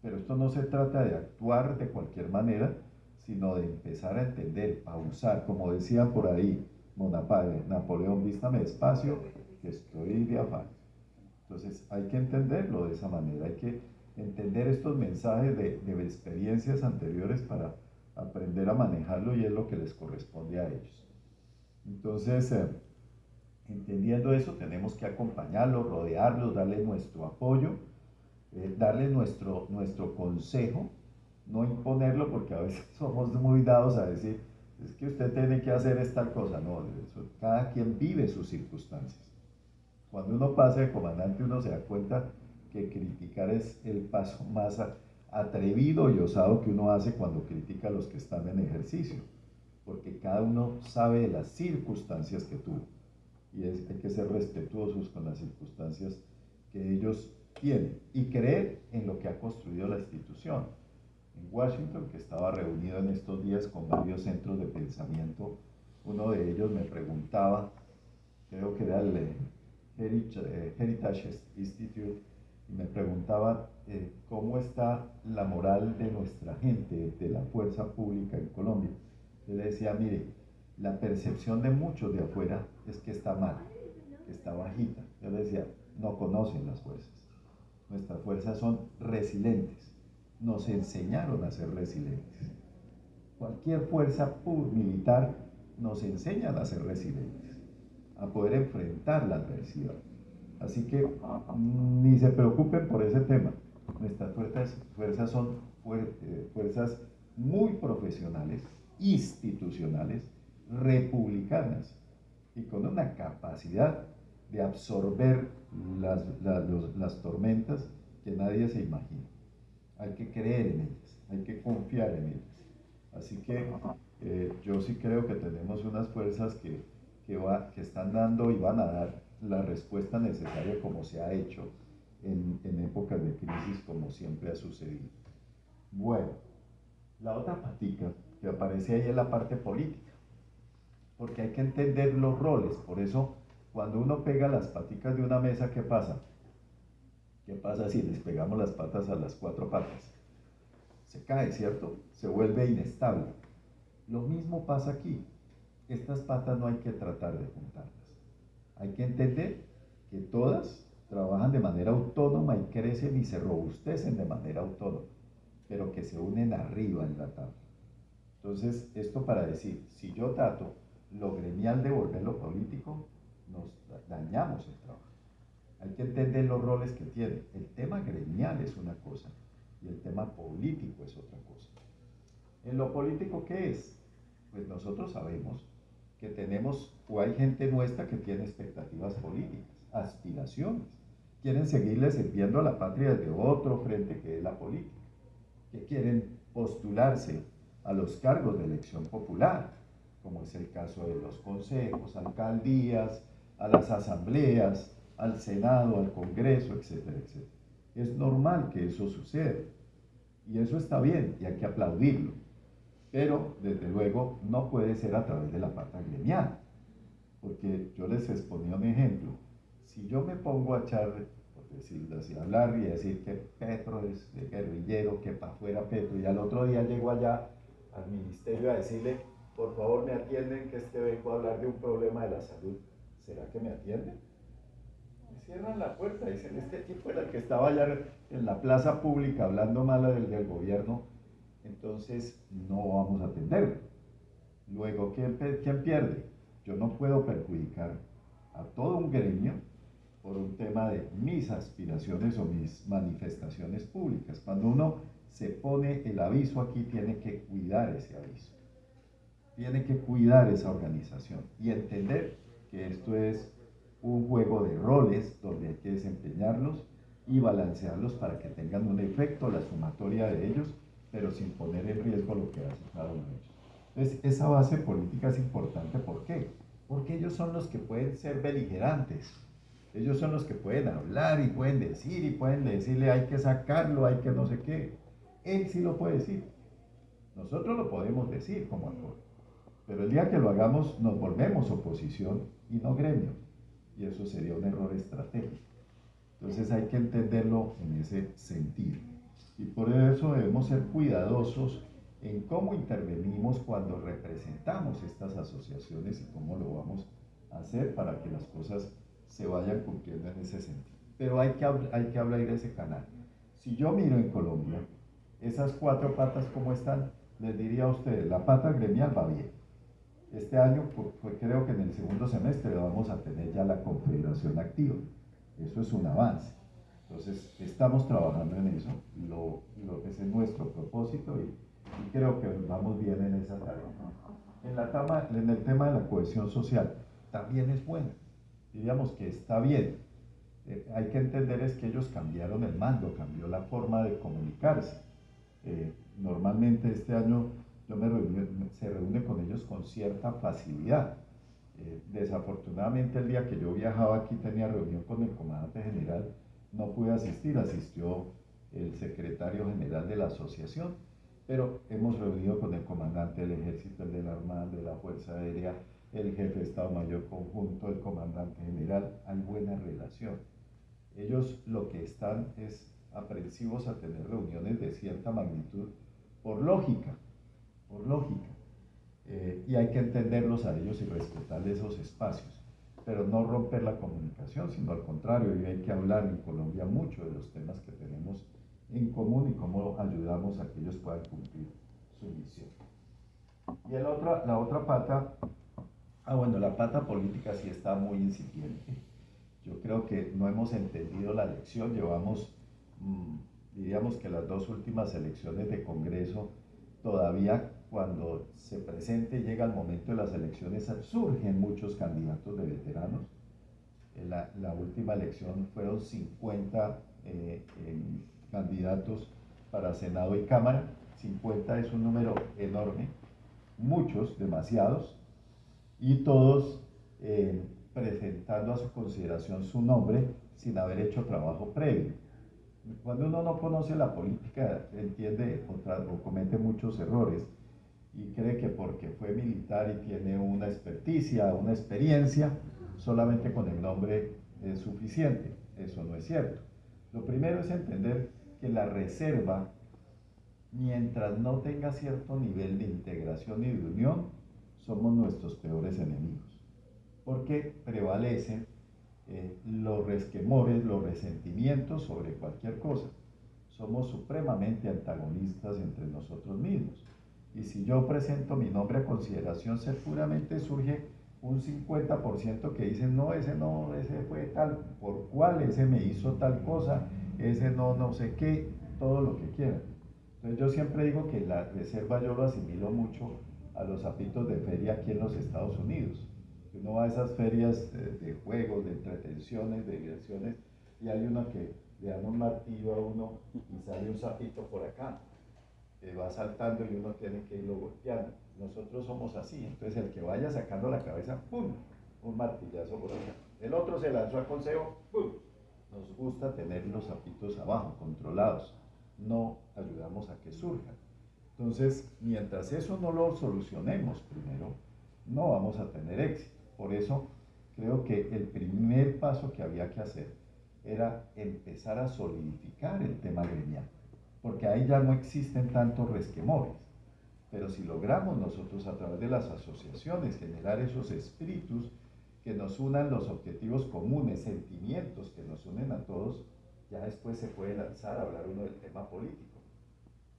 Pero esto no se trata de actuar de cualquier manera, sino de empezar a entender, a usar, como decía por ahí Napoleón, vístame despacio, que estoy de afán. Entonces hay que entenderlo de esa manera, hay que entender estos mensajes de experiencias anteriores para aprender a manejarlo y es lo que les corresponde a ellos. Entonces, entendiendo eso, tenemos que acompañarlos, rodearlos, darles nuestro apoyo, darles nuestro consejo, no imponerlo porque a veces somos muy dados a decir, es que usted tiene que hacer esta cosa, no, eso, cada quien vive sus circunstancias. Cuando uno pasa de comandante uno se da cuenta que criticar es el paso más atrevido y osado que uno hace cuando critica a los que están en ejercicio, porque cada uno sabe de las circunstancias que tuvo y hay que ser respetuosos con las circunstancias que ellos tienen y creer en lo que ha construido la institución. En Washington, que estaba reunido en estos días con varios centros de pensamiento, uno de ellos me preguntaba, creo que era el Heritage Institute, y me preguntaba cómo está la moral de nuestra gente, de la fuerza pública en Colombia. Yo le decía, mire, la percepción de muchos de afuera es que está mal, que está bajita. Yo le decía, no conocen las fuerzas. Nuestras fuerzas son resilientes. Nos enseñaron a ser resilientes. Cualquier fuerza militar nos enseña a ser resilientes, a poder enfrentar la adversidad. Así que ni se preocupen por ese tema. Nuestras fuerzas son fuerzas muy profesionales, institucionales, republicanas y con una capacidad de absorber las tormentas que nadie se imagina. Hay que creer en ellas, hay que confiar en ellas. Así que yo sí creo que tenemos unas fuerzas que están dando y van a dar la respuesta necesaria como se ha hecho en épocas de crisis, como siempre ha sucedido. Bueno, la otra patica que aparece ahí es la parte política, porque hay que entender los roles. Por eso, cuando uno pega las paticas de una mesa, ¿qué pasa? ¿Qué pasa si les pegamos las patas a las cuatro patas? Se cae, ¿cierto? Se vuelve inestable. Lo mismo pasa aquí. Estas patas no hay que tratar de juntarlas. Hay que entender que todas trabajan de manera autónoma y crecen y se robustecen de manera autónoma, pero que se unen arriba en la tabla. Entonces, esto para decir, si yo trato lo gremial de volverlo político, nos dañamos el trabajo. Hay que entender los roles que tiene. El tema gremial es una cosa y el tema político es otra cosa. En lo político, ¿qué es? Pues nosotros sabemos que tenemos, o hay gente nuestra que tiene expectativas políticas, aspiraciones. Quieren seguirle sirviendo a la patria desde otro frente que es la política. Que quieren postularse a los cargos de elección popular, como es el caso de los consejos, alcaldías, a las asambleas, al Senado, al Congreso, etcétera, etcétera. Es normal que eso suceda y eso está bien y hay que aplaudirlo, pero desde luego no puede ser a través de la pata gremial, porque yo les exponía un ejemplo. Si yo me pongo a echar, por decirlo así, a hablar y decir que Petro es guerrillero, que para afuera Petro, y al otro día llego allá al ministerio a decirle, por favor me atienden, que es que vengo a hablar de un problema de la salud, ¿será que me atienden? Cierran la puerta, dicen, este tipo era el que estaba allá en la plaza pública hablando mal del gobierno, entonces no vamos a atenderlo. Luego, ¿quién pierde? Yo no puedo perjudicar a todo un gremio por un tema de mis aspiraciones o mis manifestaciones públicas. Cuando uno se pone el aviso aquí, tiene que cuidar ese aviso, tiene que cuidar esa organización y entender que esto es un juego de roles donde hay que desempeñarlos y balancearlos para que tengan un efecto, la sumatoria de ellos, pero sin poner en riesgo lo que hace cada uno de ellos. Entonces, esa base política es importante. ¿Por qué? Porque ellos son los que pueden ser beligerantes. Ellos son los que pueden hablar y pueden decir y pueden decirle hay que sacarlo, hay que no sé qué. Él sí lo puede decir. Nosotros lo podemos decir como actor. Pero el día que lo hagamos nos volvemos oposición y no gremio. Y eso sería un error estratégico. Entonces hay que entenderlo en ese sentido. Y por eso debemos ser cuidadosos en cómo intervenimos cuando representamos estas asociaciones y cómo lo vamos a hacer para que las cosas se vayan cumpliendo en ese sentido. Pero hay que abrir ese canal. Si yo miro en Colombia, esas 4 patas, ¿cómo están? Les diría a ustedes, la pata gremial va bien. Este año, creo que en el segundo semestre vamos a tener ya la confederación activa. Eso es un avance. Entonces, estamos trabajando en eso, ese es nuestro propósito y creo que vamos bien en esa tarea. En el tema de la cohesión social, también es bueno. Diríamos que está bien. Hay que entender es que ellos cambiaron el mando, cambió la forma de comunicarse. Normalmente este año se reúne con ellos con cierta facilidad. Desafortunadamente el día que yo viajaba aquí tenía reunión con el comandante general, no pude asistir, asistió el secretario general de la asociación, pero hemos reunido con el comandante del ejército, el de la armada, de la fuerza aérea, el jefe de Estado Mayor Conjunto, el comandante general, hay buena relación. Ellos lo que están es aprensivos a tener reuniones de cierta magnitud por lógica, y hay que entenderlos a ellos y respetar esos espacios, pero no romper la comunicación, sino al contrario, y hay que hablar en Colombia mucho de los temas que tenemos en común y cómo ayudamos a que ellos puedan cumplir su misión. Y la otra pata, bueno, la pata política sí está muy incipiente. Yo creo que no hemos entendido la lección, llevamos, diríamos que las 2 últimas elecciones de Congreso, todavía cuando se presente y llega el momento de las elecciones, surgen muchos candidatos de veteranos. La última elección fueron 50 candidatos para Senado y Cámara. 50 es un número enorme, muchos, demasiados, y todos presentando a su consideración su nombre sin haber hecho trabajo previo. Cuando uno no conoce la política, entiende o comete muchos errores y cree que porque fue militar y tiene una experticia, una experiencia, solamente con el nombre es suficiente. Eso no es cierto. Lo primero es entender que la reserva, mientras no tenga cierto nivel de integración y de unión, somos nuestros peores enemigos, porque prevalecen los resquemores, los resentimientos sobre cualquier cosa. Somos supremamente antagonistas entre nosotros mismos. Y si yo presento mi nombre a consideración, seguramente surge un 50% que dicen, no, ese fue tal, por cuál, ese me hizo tal cosa, ese no sé qué, todo lo que quieran. Entonces yo siempre digo que la reserva yo lo asimilo mucho a los zapitos de feria aquí en los Estados Unidos. Uno va a esas ferias de juegos, de entretenciones, de diversiones, y hay una que le dan un martillo a uno y sale un sapito por acá, va saltando y uno tiene que irlo golpeando. Nosotros somos así, entonces el que vaya sacando la cabeza, ¡pum!, un martillazo por acá. El otro se lanzó al consejo, ¡pum! Nos gusta tener los sapitos abajo, controlados, no ayudamos a que surjan. Entonces, mientras eso no lo solucionemos primero, no vamos a tener éxito. Por eso creo que el primer paso que había que hacer era empezar a solidificar el tema gremial, porque ahí ya no existen tantos resquemores. Pero si logramos nosotros a través de las asociaciones generar esos espíritus que nos unan los objetivos comunes, sentimientos que nos unen a todos, ya después se puede lanzar a hablar uno del tema político.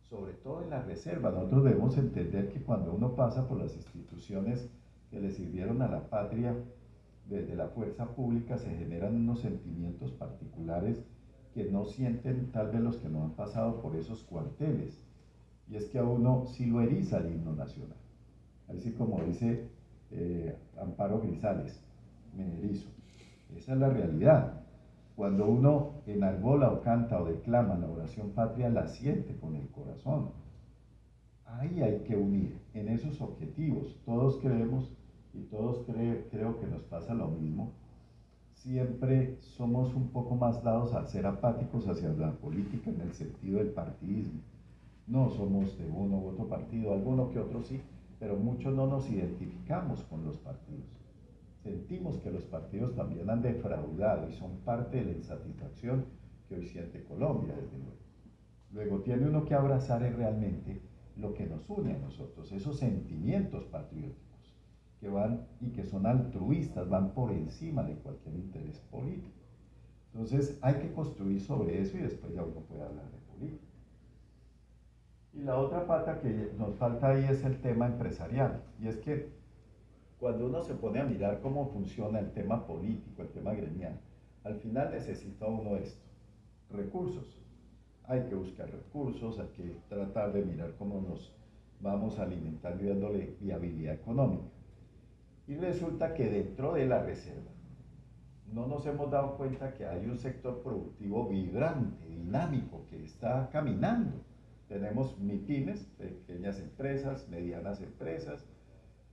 Sobre todo en la reserva, nosotros debemos entender que cuando uno pasa por las instituciones que le sirvieron a la patria desde la fuerza pública, se generan unos sentimientos particulares que no sienten tal vez los que no han pasado por esos cuarteles. Y es que a uno sí lo eriza el himno nacional. Así como dice Amparo Grisales, me erizo. Esa es la realidad. Cuando uno enarbola o canta o declama la oración patria, la siente con el corazón. Ahí hay que unir, en esos objetivos. Todos creemos y todos creo que nos pasa lo mismo. Siempre somos un poco más dados a ser apáticos hacia la política en el sentido del partidismo. No somos de uno u otro partido, alguno que otro sí, pero muchos no nos identificamos con los partidos. Sentimos que los partidos también han defraudado y son parte de la insatisfacción que hoy siente Colombia, desde luego. Luego tiene uno que abrazar realmente lo que nos une a nosotros, esos sentimientos patrióticos que van y que son altruistas, van por encima de cualquier interés político. Entonces hay que construir sobre eso y después ya uno puede hablar de política. Y la otra pata que nos falta ahí es el tema empresarial, y es que cuando uno se pone a mirar cómo funciona el tema político, el tema gremial, al final necesita uno esto, recursos. Hay que buscar recursos, hay que tratar de mirar cómo nos vamos alimentando y dándole viabilidad económica. Y resulta que dentro de la reserva no nos hemos dado cuenta que hay un sector productivo vibrante, dinámico, que está caminando. Tenemos MIPYMES, pequeñas empresas, medianas empresas,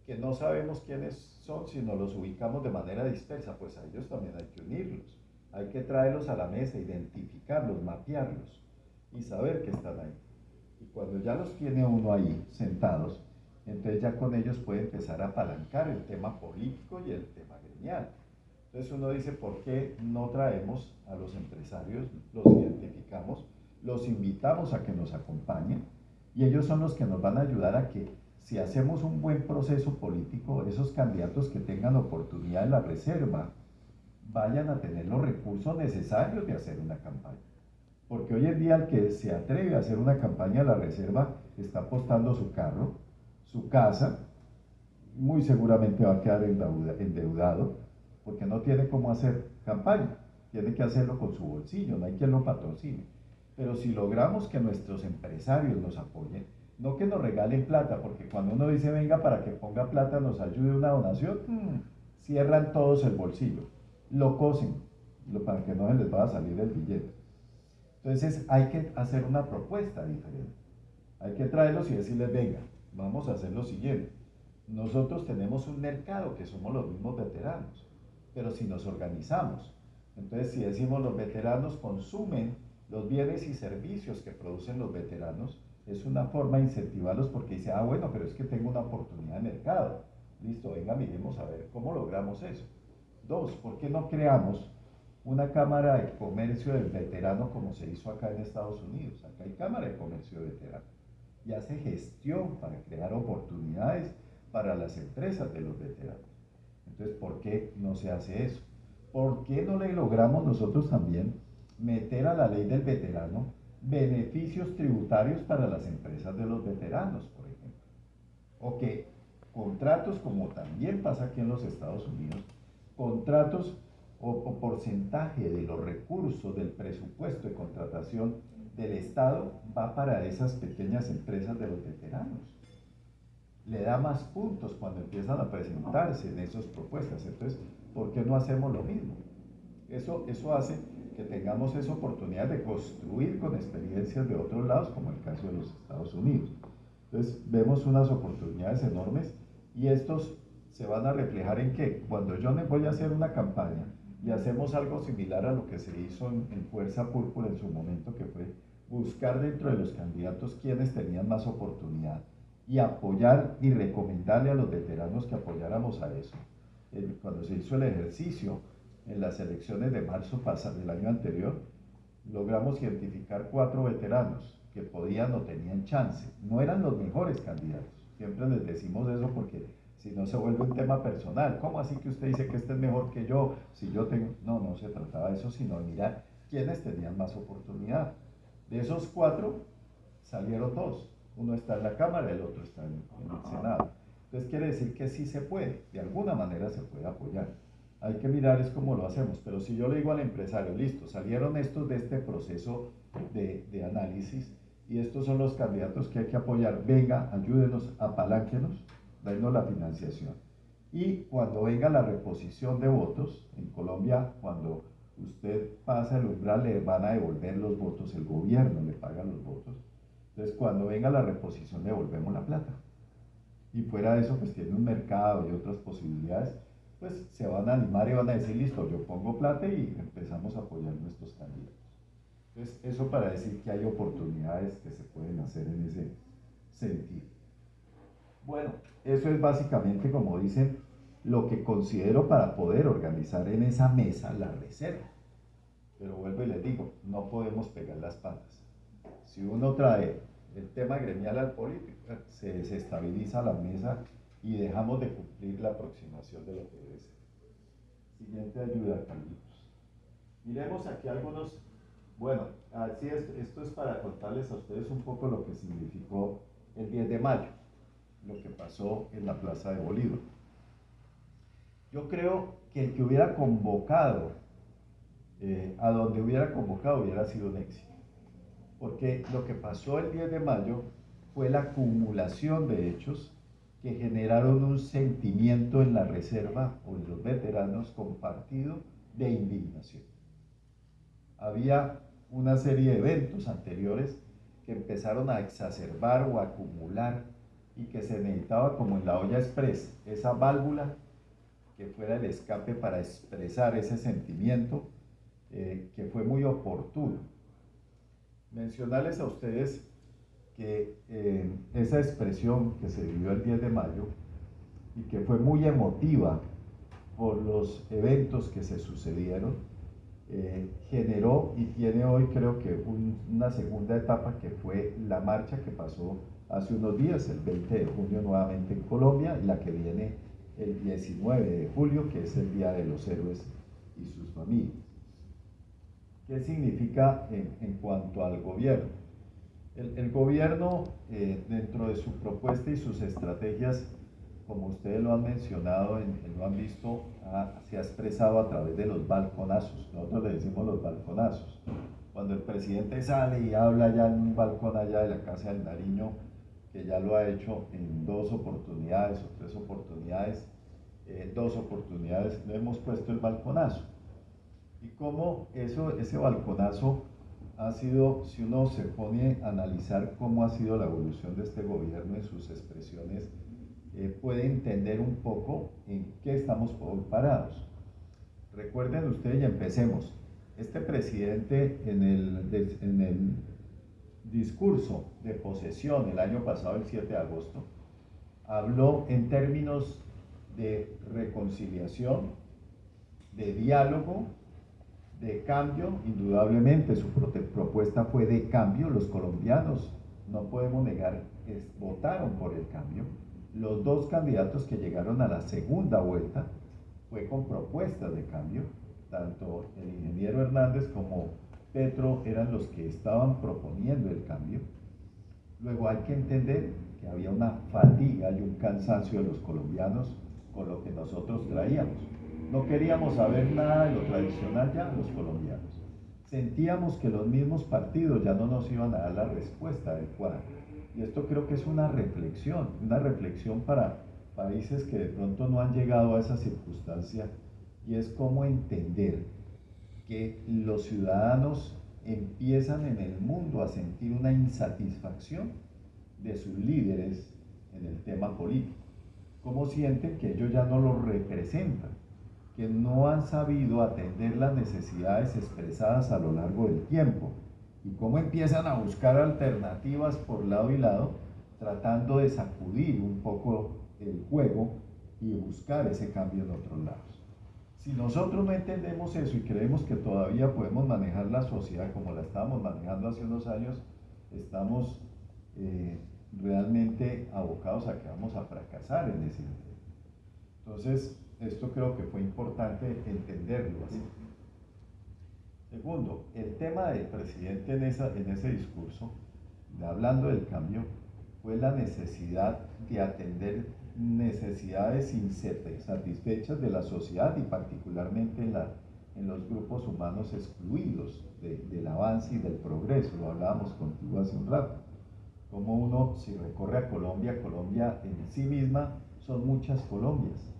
que no sabemos quiénes son, sino los ubicamos de manera dispersa, pues a ellos también hay que unirlos. Hay que traerlos a la mesa, identificarlos, mapearlos y saber que están ahí. Y cuando ya los tiene uno ahí sentados, entonces ya con ellos puede empezar a apalancar el tema político y el tema gremial. Entonces uno dice, ¿por qué no traemos a los empresarios, los identificamos, los invitamos a que nos acompañen? Y ellos son los que nos van a ayudar a que, si hacemos un buen proceso político, esos candidatos que tengan oportunidad en la reserva vayan a tener los recursos necesarios de hacer una campaña. Porque hoy en día el que se atreve a hacer una campaña a la reserva está apostando su carro, su casa, muy seguramente va a quedar endeudado, porque no tiene cómo hacer campaña, tiene que hacerlo con su bolsillo, no hay quien lo patrocine. Pero si logramos que nuestros empresarios nos apoyen, no que nos regalen plata, porque cuando uno dice venga para que ponga plata, nos ayude una donación, cierran todos el bolsillo, lo cosen, para que no se les vaya a salir el billete. Entonces hay que hacer una propuesta diferente, hay que traerlos y decirles venga, vamos a hacer lo siguiente. Nosotros tenemos un mercado que somos los mismos veteranos, pero si nos organizamos, entonces si decimos los veteranos consumen los bienes y servicios que producen los veteranos, es una forma de incentivarlos porque dice, ah bueno, pero es que tengo una oportunidad de mercado. Listo, venga, miremos a ver cómo logramos eso. Dos, ¿por qué no creamos una cámara de comercio del veterano como se hizo acá en Estados Unidos? Acá hay cámara de comercio de veterano y hace gestión para crear oportunidades para las empresas de los veteranos. Entonces, ¿por qué no se hace eso? ¿Por qué no le logramos nosotros también meter a la ley del veterano beneficios tributarios para las empresas de los veteranos, por ejemplo? O que contratos, como también pasa aquí en los Estados Unidos, contratos o porcentaje de los recursos del presupuesto de contratación del Estado va para esas pequeñas empresas de los veteranos. Le da más puntos cuando empiezan a presentarse en esas propuestas. Entonces, ¿por qué no hacemos lo mismo? Eso hace que tengamos esa oportunidad de construir con experiencias de otros lados, como el caso de los Estados Unidos. Entonces, vemos unas oportunidades enormes y estos se van a reflejar en que cuando yo voy a hacer una campaña y hacemos algo similar a lo que se hizo en Fuerza Púrpura en su momento, que fue buscar dentro de los candidatos quienes tenían más oportunidad y apoyar y recomendarle a los veteranos que apoyáramos a eso. Cuando se hizo el ejercicio en las elecciones de marzo del año anterior, logramos identificar 4 veteranos que podían o tenían chance. No eran los mejores candidatos, siempre les decimos eso porque si no se vuelve un tema personal. ¿Cómo así que usted dice que este es mejor que yo? Si yo tengo... No se trataba de eso, sino de mirar quiénes tenían más oportunidad. De esos 4 salieron 2. Uno está en la Cámara, el otro está en el Senado. Entonces quiere decir que sí se puede, de alguna manera se puede apoyar. Hay que mirar es cómo lo hacemos, pero si yo le digo al empresario, listo, salieron estos de este proceso de análisis y estos son los candidatos que hay que apoyar, venga, ayúdenos, apalánquenos, denos la financiación. Y cuando venga la reposición de votos, en Colombia, cuando usted pasa el umbral, le van a devolver los votos, el gobierno le paga los votos. Entonces, cuando venga la reposición, le devolvemos la plata. Y fuera de eso, pues tiene un mercado y otras posibilidades, pues se van a animar y van a decir, listo, yo pongo plata y empezamos a apoyar nuestros candidatos. Entonces, eso para decir que hay oportunidades que se pueden hacer en ese sentido. Bueno, eso es básicamente, como dicen, lo que considero para poder organizar en esa mesa la reserva. Pero vuelvo y les digo, no podemos pegar las patas. Si uno trae el tema gremial al político, se desestabiliza la mesa y dejamos de cumplir la aproximación de lo que debe ser. Siguiente ayuda, Carlitos. Miremos aquí algunos, bueno, así es, esto es para contarles a ustedes un poco lo que significó el 10 de mayo, lo que pasó en la Plaza de Bolívar. Yo creo que el que hubiera convocado, a donde hubiera convocado, hubiera sido un éxito. Porque lo que pasó el 10 de mayo fue la acumulación de hechos que generaron un sentimiento en la reserva o en los veteranos compartido de indignación. Había una serie de eventos anteriores que empezaron a exacerbar o a acumular y que se necesitaba, como en la olla express, esa válvula que fuera el escape para expresar ese sentimiento que fue muy oportuno. Mencionarles a ustedes que esa expresión que se vivió el 10 de mayo y que fue muy emotiva por los eventos que se sucedieron, generó y tiene hoy creo que una segunda etapa que fue la marcha que pasó hace unos días, el 20 de junio nuevamente en Colombia, y la que viene el 19 de julio, que es el Día de los Héroes y sus familias. ¿Qué significa en cuanto al gobierno? El gobierno, dentro de su propuesta y sus estrategias, como ustedes lo han mencionado, lo han visto, se ha expresado a través de los balconazos. Nosotros le decimos los balconazos. Cuando el presidente sale y habla ya en un balcón allá de la Casa del Nariño, que ya lo ha hecho en 2 oportunidades o 3 oportunidades, 2 oportunidades le hemos puesto el balconazo. Y cómo ese balconazo ha sido, si uno se pone a analizar cómo ha sido la evolución de este gobierno en sus expresiones, puede entender un poco en qué estamos parados. Recuerden ustedes y empecemos. Este presidente en el discurso de posesión el año pasado, el 7 de agosto, habló en términos de reconciliación, de diálogo, de cambio. Indudablemente su propuesta fue de cambio. Los colombianos, no podemos negar, votaron por el cambio. Los 2 candidatos que llegaron a la segunda vuelta fue con propuestas de cambio. Tanto el ingeniero Hernández como Petro eran los que estaban proponiendo el cambio. Luego hay que entender que había una fatiga y un cansancio de los colombianos con lo que nosotros traíamos. No queríamos saber nada de lo tradicional ya los colombianos. Sentíamos que los mismos partidos ya no nos iban a dar la respuesta adecuada. Y esto creo que es una reflexión para países que de pronto no han llegado a esa circunstancia, y es cómo entender que los ciudadanos empiezan en el mundo a sentir una insatisfacción de sus líderes en el tema político. Cómo sienten que ellos ya no los representan, que no han sabido atender las necesidades expresadas a lo largo del tiempo, y cómo empiezan a buscar alternativas por lado y lado, tratando de sacudir un poco el juego y buscar ese cambio en otros lados. Si nosotros no entendemos eso y creemos que todavía podemos manejar la sociedad como la estábamos manejando hace unos años, estamos realmente abocados a que vamos a fracasar en ese sentido. Entonces, esto creo que fue importante entenderlo así. Segundo, el tema del presidente en ese discurso, hablando del cambio, fue la necesidad de atender necesidades insatisfechas de la sociedad y particularmente en los grupos humanos excluidos del avance y del progreso. Lo hablábamos contigo hace un rato. Como uno, si recorre a Colombia, Colombia en sí misma son muchas Colombias.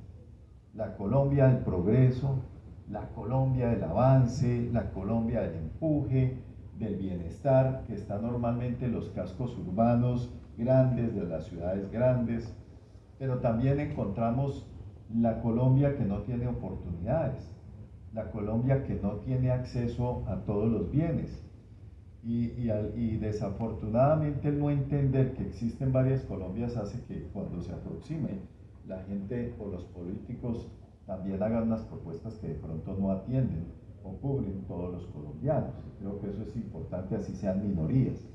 La Colombia del progreso, la Colombia del avance, la Colombia del empuje, del bienestar, que está normalmente en los cascos urbanos grandes, de las ciudades grandes, pero también encontramos la Colombia que no tiene oportunidades, la Colombia que no tiene acceso a todos los bienes. Y desafortunadamente el no entender que existen varias Colombias hace que cuando se aproxime la gente o los políticos también hagan unas propuestas que de pronto no atienden o cubren todos los colombianos. Creo que eso es importante, así sean minorías.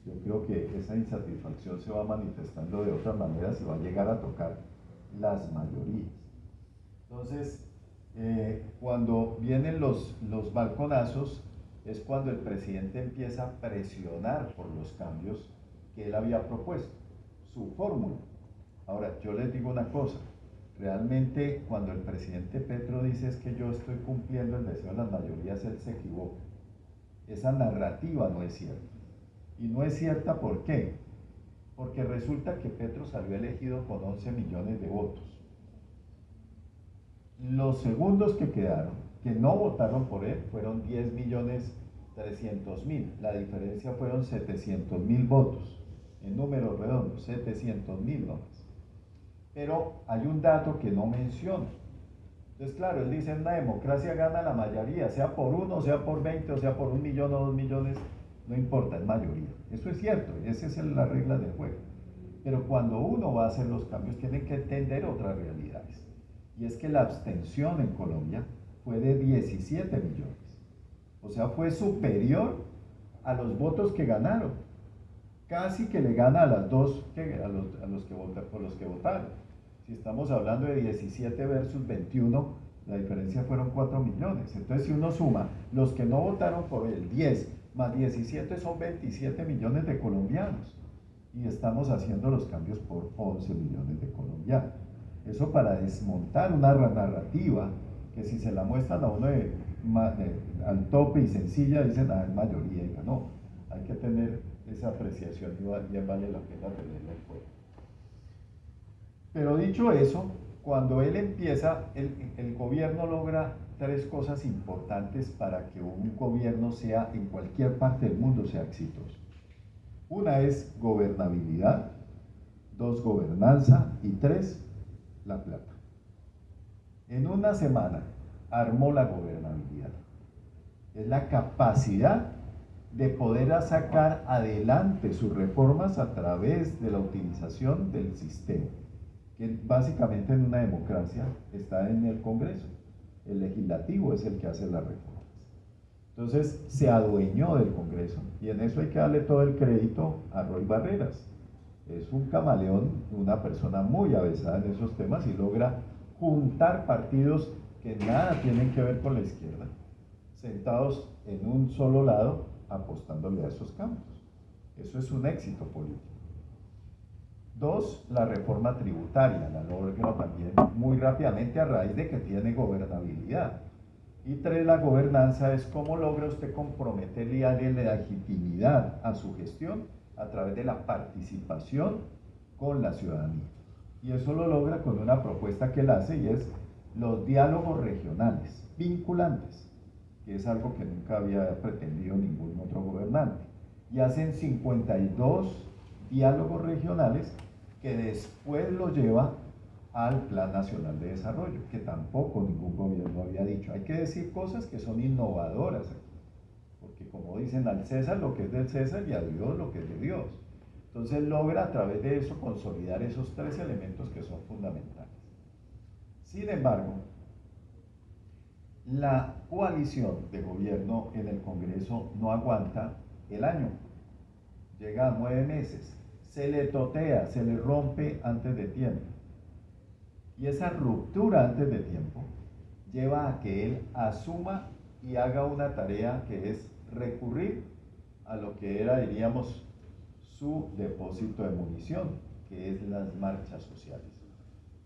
yo creo que esa insatisfacción se va manifestando de otras maneras y va a llegar a tocar las mayorías. Entonces, cuando vienen los balconazos, es cuando el presidente empieza a presionar por los cambios que él había propuesto, su fórmula. Ahora, yo les digo una cosa, realmente cuando el presidente Petro dice es que yo estoy cumpliendo el deseo de las mayorías, él se equivoca. Esa narrativa no es cierta. Y no es cierta, ¿por qué? Porque resulta que Petro salió elegido con 11 millones de votos. Los segundos que quedaron, que no votaron por él, fueron 10.300.000. La diferencia fueron 700.000 votos. En números redondos, 700.000 nomás. Pero hay un dato que no menciona. Entonces, claro, él dice, en una democracia gana la mayoría, sea por 1, sea por 20, o sea por 1 millón o 2 millones, no importa, es mayoría. Eso es cierto, esa es la regla del juego. Pero cuando uno va a hacer los cambios, tiene que entender otras realidades. Y es que la abstención en Colombia fue de 17 millones. O sea, fue superior a los votos que ganaron. Casi que le gana a las dos, por los que votaron. Si estamos hablando de 17 versus 21, la diferencia fueron 4 millones. Entonces, si uno suma los que no votaron por él, 10 más 17 son 27 millones de colombianos. Y estamos haciendo los cambios por 11 millones de colombianos. Eso para desmontar una narrativa que si se la muestran a uno al tope y sencilla, dicen, es mayoría. Y no, hay que tener esa apreciación y bien vale la pena tenerla en cuenta. Pero dicho eso, cuando él empieza, el gobierno logra 3 cosas importantes para que un gobierno sea, en cualquier parte del mundo, sea exitoso. Una es gobernabilidad, 2, gobernanza y 3, la plata. En una semana armó la gobernabilidad. Es la capacidad de poder sacar adelante sus reformas a través de la utilización del sistema, que básicamente en una democracia está en el Congreso. El legislativo es el que hace las reformas. Entonces se adueñó del Congreso y en eso hay que darle todo el crédito a Roy Barreras. Es un camaleón, una persona muy avesada en esos temas y logra juntar partidos que nada tienen que ver con la izquierda, sentados en un solo lado, apostándole a esos cambios. Eso es un éxito político. 2, la reforma tributaria, la logra también muy rápidamente a raíz de que tiene gobernabilidad. Y 3, la gobernanza es cómo logra usted comprometerle y darle legitimidad a su gestión a través de la participación con la ciudadanía. Y eso lo logra con una propuesta que él hace y es los diálogos regionales, vinculantes, que es algo que nunca había pretendido ningún otro gobernante. Y hacen 52 diálogos regionales que después lo lleva al Plan Nacional de Desarrollo, que tampoco ningún gobierno había dicho. Hay que decir cosas que son innovadoras aquí, porque como dicen, al César lo que es del César y a Dios lo que es de Dios. Entonces logra a través de eso consolidar esos 3 elementos que son fundamentales. Sin embargo, la coalición de gobierno en el Congreso no aguanta el año, llega a 9 meses, se le totea, se le rompe antes de tiempo. Y esa ruptura antes de tiempo lleva a que él asuma y haga una tarea que es recurrir a lo que era, diríamos, su depósito de munición, que es las marchas sociales.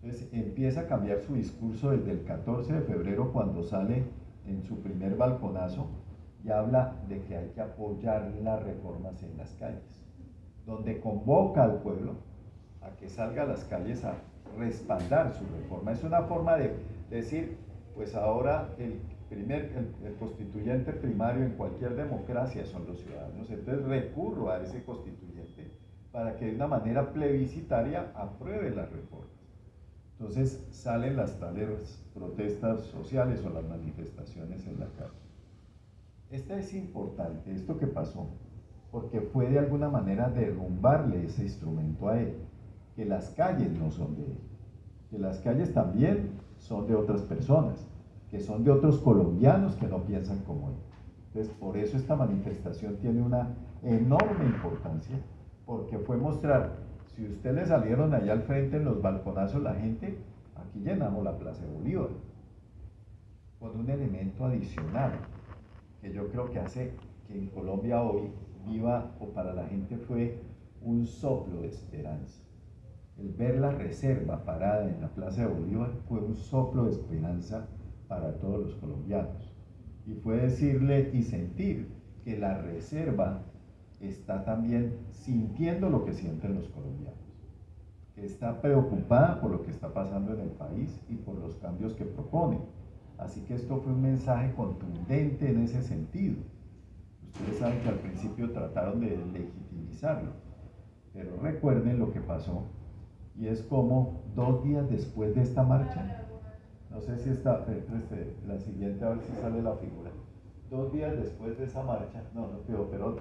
Entonces empieza a cambiar su discurso desde el 14 de febrero cuando sale en su primer balconazo y habla de que hay que apoyar las reformas en las calles, donde convoca al pueblo a que salga a las calles a respaldar su reforma. Es una forma de decir, pues ahora el constituyente primario en cualquier democracia son los ciudadanos, entonces recurro a ese constituyente para que de una manera plebiscitaria apruebe las reformas. Entonces salen las tales protestas sociales o las manifestaciones en la calle. Esto es importante, esto que pasó, porque fue de alguna manera derrumbarle ese instrumento a él, que las calles no son de él, que las calles también son de otras personas, que son de otros colombianos que no piensan como él. Entonces, por eso esta manifestación tiene una enorme importancia, porque fue mostrar, si ustedes le salieron allá al frente en los balconazos la gente, aquí llenamos la Plaza de Bolívar, con un elemento adicional, que yo creo que hace que en Colombia hoy viva, o para la gente fue un soplo de esperanza. El ver la reserva parada en la Plaza de Bolívar fue un soplo de esperanza para todos los colombianos. Y fue decirle y sentir que la reserva está también sintiendo lo que sienten los colombianos, que está preocupada por lo que está pasando en el país y por los cambios que propone. Así que esto fue un mensaje contundente en ese sentido. Ustedes saben que al principio trataron de legitimizarlo, pero recuerden lo que pasó, y es como 2 días después de esta marcha, no sé si está, la siguiente, a ver si sale la figura, 2 días después de esa marcha, no pero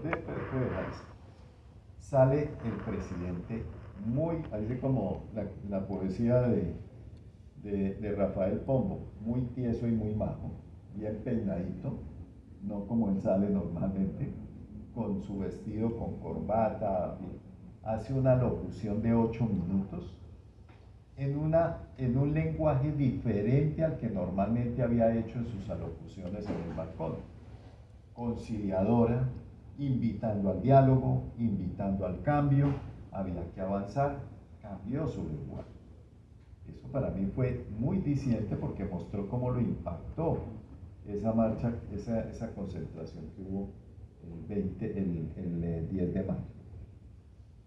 sale el presidente muy, así como la poesía de Rafael Pombo, muy tieso y muy majo, bien peinadito, no como él sale normalmente, con su vestido con corbata, hace una locución de 8 minutos en un lenguaje diferente al que normalmente había hecho en sus alocuciones en el balcón, conciliadora, invitando al diálogo, invitando al cambio, había que avanzar, cambió su lenguaje. Eso para mí fue muy diciente porque mostró cómo lo impactó esa marcha, esa concentración que hubo el 10 de mayo.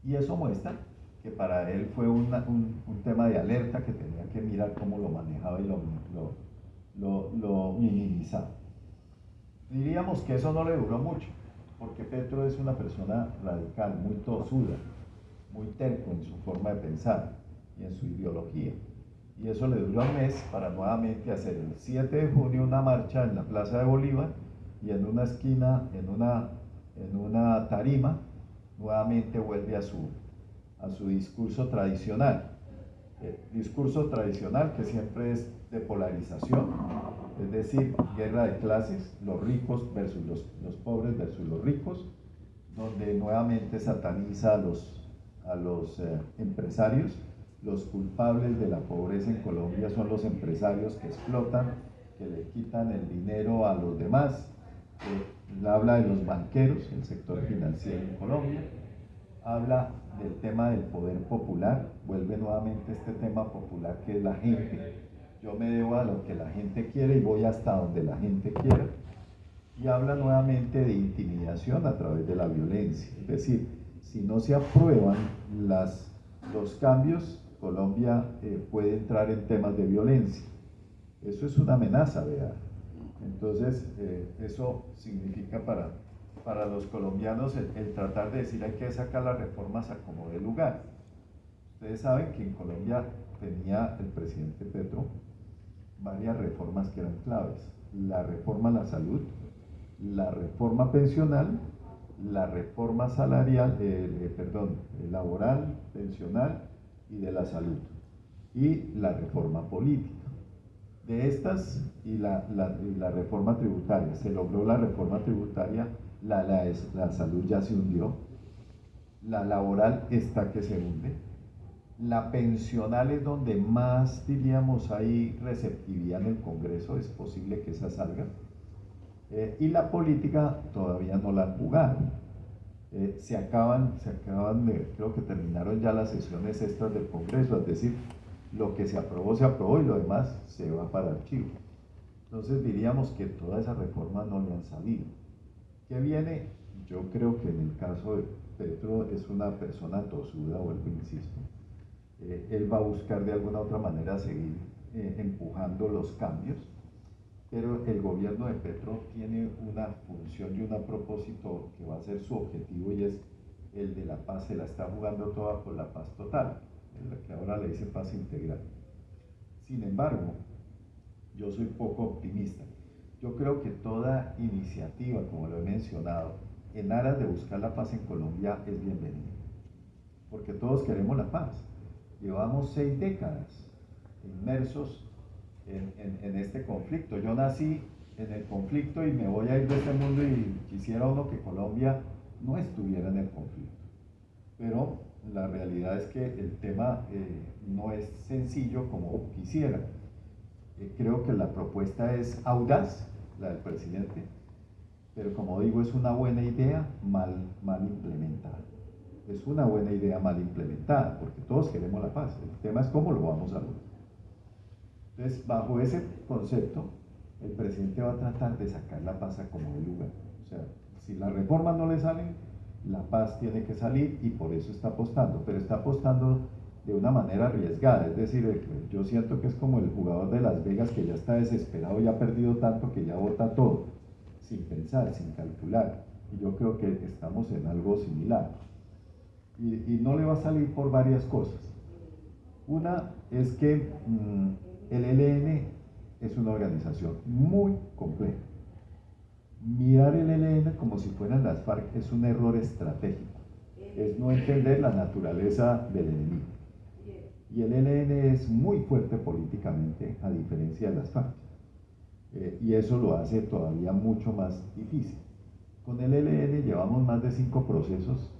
Y eso muestra que para él fue un tema de alerta que tenía que mirar cómo lo manejaba y lo minimizaba. Diríamos que eso no le duró mucho, porque Petro es una persona radical, muy tosuda, muy terco en su forma de pensar y en su ideología. Y eso le duró un mes para nuevamente hacer el 7 de junio una marcha en la Plaza de Bolívar y en una esquina, en una tarima, nuevamente vuelve a su discurso tradicional. Discurso tradicional que siempre es de polarización, es decir, guerra de clases, los ricos versus los pobres versus los ricos, donde nuevamente sataniza a los empresarios. Los culpables de la pobreza en Colombia son los empresarios que explotan, que le quitan el dinero a los demás. Habla de los banqueros, el sector financiero en Colombia. Habla del tema del poder popular, vuelve nuevamente este tema popular que es la gente. Yo me debo a lo que la gente quiere y voy hasta donde la gente quiera. Y habla nuevamente de intimidación a través de la violencia. Es decir, si no se aprueban los cambios, Colombia puede entrar en temas de violencia. Eso es una amenaza, ¿verdad? Entonces, eso significa para los colombianos el tratar de decir hay que sacar las reformas a como dé lugar. Ustedes saben que en Colombia tenía el presidente Petro varias reformas que eran claves. La reforma a la salud, la reforma pensional, la reforma salarial, laboral, pensional y de la salud, y la reforma política. De estas y la reforma tributaria, se logró la reforma tributaria, la salud ya se hundió, la laboral está que se hunde, la pensional es donde más, diríamos, hay receptividad en el Congreso, es posible que esa salga, y la política todavía no la han jugado. Se acaban creo que terminaron ya las sesiones extras del Congreso, es decir, lo que se aprobó y lo demás se va para archivo. Entonces diríamos que todas esas reformas no le han salido. ¿Qué viene? Yo creo que en el caso de Petro es una persona tosuda, vuelvo e insisto. Él va a buscar de alguna otra manera seguir empujando los cambios, pero el gobierno de Petro tiene una función y un propósito que va a ser su objetivo y es el de la paz. Se la está jugando toda por la paz total, en la que ahora le dice paz integral. Sin embargo, yo soy poco optimista. Yo creo que toda iniciativa, como lo he mencionado, en aras de buscar la paz en Colombia es bienvenida, porque todos queremos la paz. Llevamos 6 décadas inmersos en este conflicto. Yo nací en el conflicto y me voy a ir de este mundo y quisiera uno que Colombia no estuviera en el conflicto. Pero la realidad es que el tema no es sencillo como quisiera. Creo que la propuesta es audaz, la del presidente, pero como digo, es una buena idea mal implementada. Es una buena idea mal implementada, porque todos queremos la paz. El tema es cómo lo vamos a lograr. Entonces, bajo ese concepto, el presidente va a tratar de sacar la paz a como de lugar. O sea, si las reformas no le salen, la paz tiene que salir y por eso está apostando, pero está apostando de una manera arriesgada. Es decir, yo siento que es como el jugador de Las Vegas que ya está desesperado y ha perdido tanto que ya bota todo, sin pensar, sin calcular. Y yo creo que estamos en algo similar. Y no le va a salir por varias cosas. Una es que el ELN es una organización muy compleja. Mirar el ELN como si fueran las FARC es un error estratégico. Es no entender la naturaleza del enemigo. Y el ELN es muy fuerte políticamente, a diferencia de las FARC. Y eso lo hace todavía mucho más difícil. Con el ELN llevamos más de 5 procesos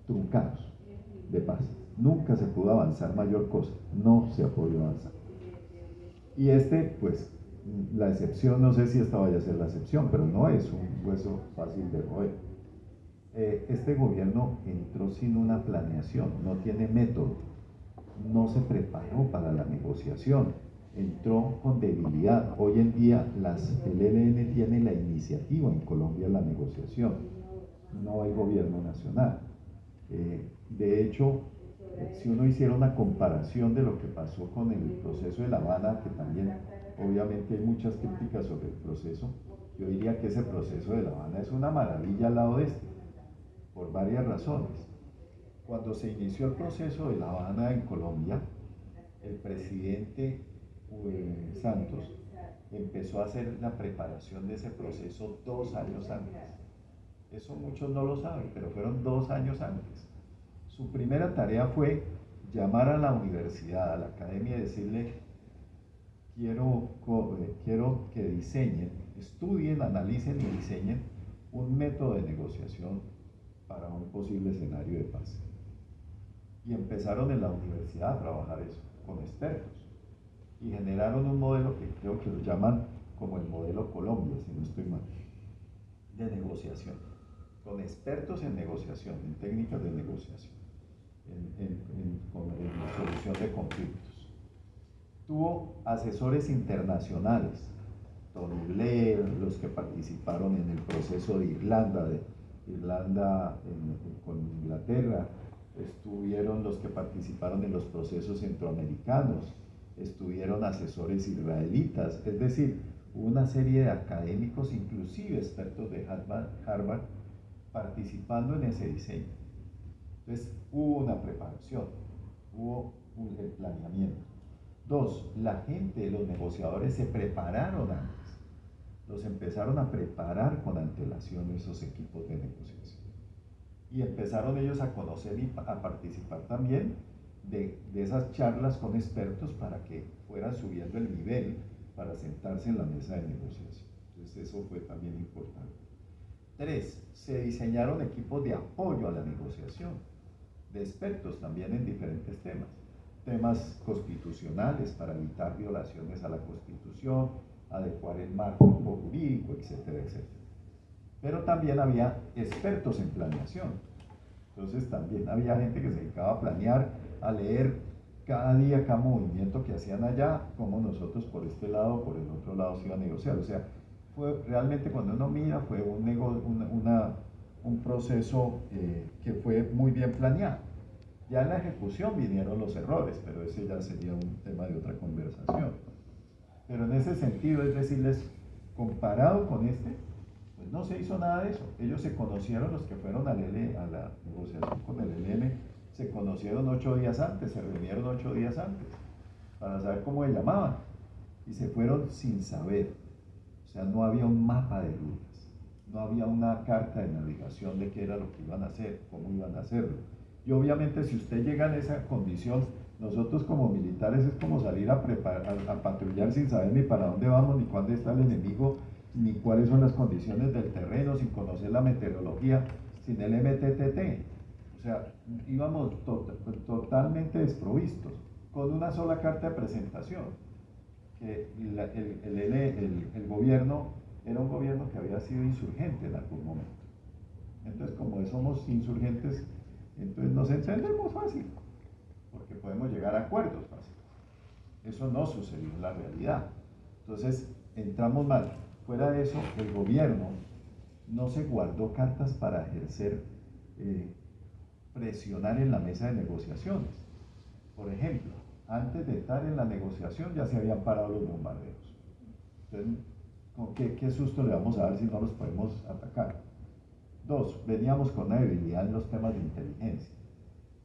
truncados de paz. Nunca se pudo avanzar mayor cosa, no se ha podido avanzar. Y pues, la excepción, no sé si esta vaya a ser la excepción, pero no es un hueso fácil de roer. Este gobierno entró sin una planeación, no tiene método, no se preparó para la negociación, entró con debilidad. Hoy en día el ELN tiene la iniciativa en Colombia en la negociación, no el gobierno nacional. De hecho, si uno hiciera una comparación de lo que pasó con el proceso de La Habana, que también obviamente hay muchas críticas sobre el proceso, yo diría que ese proceso de La Habana es una maravilla al lado de este, por varias razones. Cuando se inició el proceso de La Habana en Colombia, el presidente Santos empezó a hacer la preparación de ese proceso 2 años antes. Eso muchos no lo saben, pero fueron 2 años antes. Su primera tarea fue llamar a la universidad, a la academia y decirle: quiero que diseñen, estudien, analicen y diseñen un método de negociación para un posible escenario de paz. Y empezaron en la universidad a trabajar eso, con expertos. Y generaron un modelo que creo que lo llaman como el modelo Colombia, si no estoy mal, de negociación, con expertos en negociación, en técnicas de negociación, en solución de conflictos. Tuvo asesores internacionales, Tony Blair, los que participaron en el proceso de Irlanda con Inglaterra, estuvieron los que participaron en los procesos centroamericanos, estuvieron asesores israelitas, es decir, hubo una serie de académicos, inclusive expertos de Harvard, participando en ese diseño. Entonces, hubo una preparación, hubo el planeamiento. 2, la gente, los negociadores se prepararon antes, los empezaron a preparar con antelación esos equipos de negociación. Y empezaron ellos a conocer y a participar también de esas charlas con expertos para que fueran subiendo el nivel para sentarse en la mesa de negociación. Entonces eso fue también importante. 3, se diseñaron equipos de apoyo a la negociación, de expertos también en diferentes temas constitucionales para evitar violaciones a la Constitución, adecuar el marco jurídico, etcétera, etcétera. Pero también había expertos en planeación. Entonces también había gente que se dedicaba a planear, a leer cada día cada movimiento que hacían allá, como nosotros por este lado, por el otro lado se iba a negociar. O sea, fue realmente, cuando uno mira, fue un proceso que fue muy bien planeado. Ya en la ejecución vinieron los errores, pero ese ya sería un tema de otra conversación. Pero en ese sentido, es decirles, comparado con pues no se hizo nada de eso. Ellos se conocieron, los que fueron a la negociación con el ELN, se conocieron 8 días antes, se reunieron 8 días antes, para saber cómo le llamaban. Y se fueron sin saber. O sea, no había un mapa de rutas, no había una carta de navegación de qué era lo que iban a hacer, cómo iban a hacerlo. Y obviamente si usted llega en esa condición, nosotros como militares es como salir a patrullar sin saber ni para dónde vamos, ni cuándo está el enemigo, ni cuáles son las condiciones del terreno, sin conocer la meteorología, sin el MTTT. O sea, íbamos totalmente desprovistos, con una sola carta de presentación, que el gobierno era un gobierno que había sido insurgente en algún momento. Entonces, como somos insurgentes, entonces nos entendemos fácil, porque podemos llegar a acuerdos fácil. Eso no sucedió en la realidad. Entonces, entramos mal. Fuera de eso, el gobierno no se guardó cartas para ejercer, presionar en la mesa de negociaciones. Por ejemplo, antes de estar en la negociación ya se habían parado los bombardeos. Entonces, ¿con qué susto le vamos a dar si no los podemos atacar? Dos, veníamos con una debilidad en los temas de inteligencia.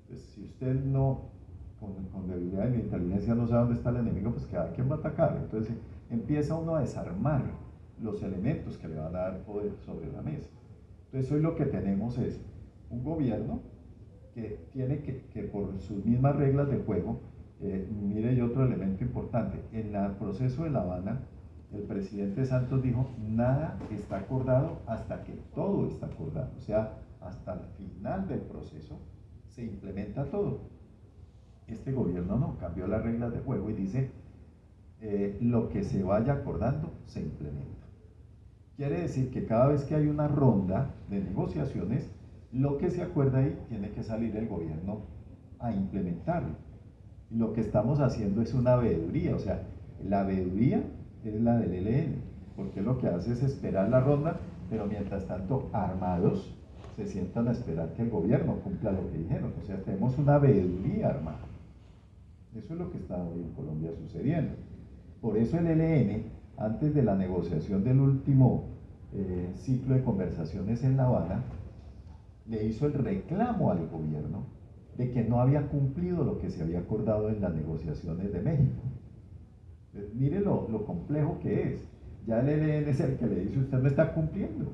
Entonces, si usted no, con debilidad en inteligencia no sabe dónde está el enemigo, pues ¿a quién va a atacar? Entonces empieza uno a desarmar los elementos que le van a dar poder sobre la mesa. Entonces hoy lo que tenemos es un gobierno que tiene que por sus mismas reglas de juego, mire, y otro elemento importante, en el proceso de La Habana, el presidente Santos dijo, nada está acordado hasta que todo está acordado, o sea, hasta el final del proceso se implementa todo. Este gobierno no, cambió las reglas de juego y dice, lo que se vaya acordando se implementa. Quiere decir que cada vez que hay una ronda de negociaciones, lo que se acuerda ahí tiene que salir el gobierno a implementarlo. Y lo que estamos haciendo es una veeduría, o sea, la veeduría es la del ELN, porque lo que hace es esperar la ronda, pero mientras tanto armados se sientan a esperar que el gobierno cumpla lo que dijeron, o sea, tenemos una veeduría armada. Eso es lo que está hoy en Colombia sucediendo. Por eso el ELN, antes de la negociación del último ciclo de conversaciones en La Habana, le hizo el reclamo al gobierno de que no había cumplido lo que se había acordado en las negociaciones de México. Entonces, mire lo complejo que es. Ya el ELN es el que le dice, usted no está cumpliendo.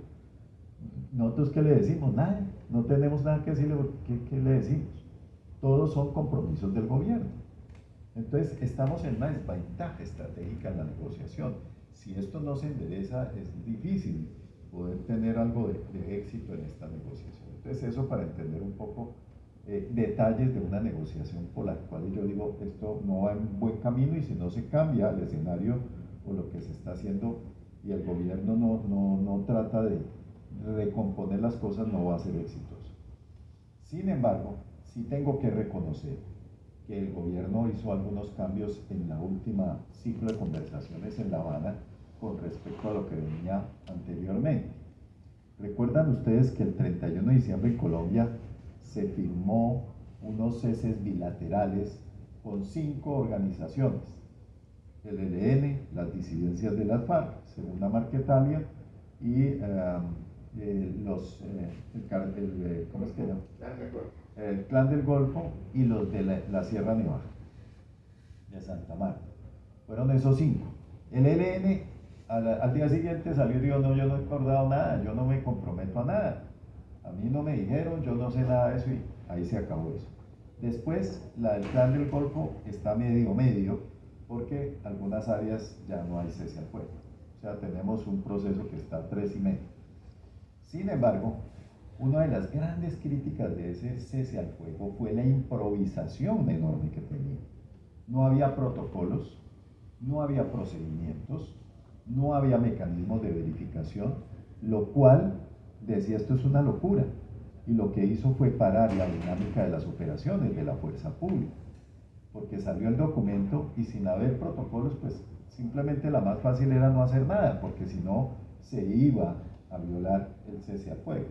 Nosotros, ¿qué le decimos? Nada, no tenemos nada que decirle. ¿Qué le decimos? Todos son compromisos del gobierno. Entonces, estamos en una desventaja estratégica en la negociación. Si esto no se endereza, es difícil poder tener algo de éxito en esta negociación. Entonces, eso para entender un poco detalles de una negociación por la cual yo digo, esto no va en buen camino, y si no se cambia el escenario o lo que se está haciendo y el gobierno no trata de recomponer las cosas, no va a ser exitoso. Sin embargo, sí tengo que reconocer que el gobierno hizo algunos cambios en la última ciclo de conversaciones en La Habana con respecto a lo que venía anteriormente. ¿Recuerdan ustedes que el 31 de diciembre en Colombia se firmó unos ceses bilaterales con 5 organizaciones? El ELN, las disidencias de las FARC, Segunda Marquetalia, y ¿cómo es que llama? El Clan del Golfo y los de la Sierra Nevada, de Santa Marta. Fueron esos 5. El ELN al día siguiente salió y dijo, no, yo no he acordado nada, yo no me comprometo a nada. A mí no me dijeron, yo no sé nada de eso, y ahí se acabó eso. Después, la del Clan del Golfo está medio, porque algunas áreas ya no hay cese al fuego. O sea, tenemos un proceso que está a 3,5. Sin embargo, una de las grandes críticas de ese cese al fuego fue la improvisación enorme que tenía. No había protocolos, no había procedimientos, no había mecanismos de verificación, lo cual decía, esto es una locura, y lo que hizo fue parar la dinámica de las operaciones de la fuerza pública, porque salió el documento y sin haber protocolos, pues simplemente la más fácil era no hacer nada, porque si no se iba a violar el cese al fuego.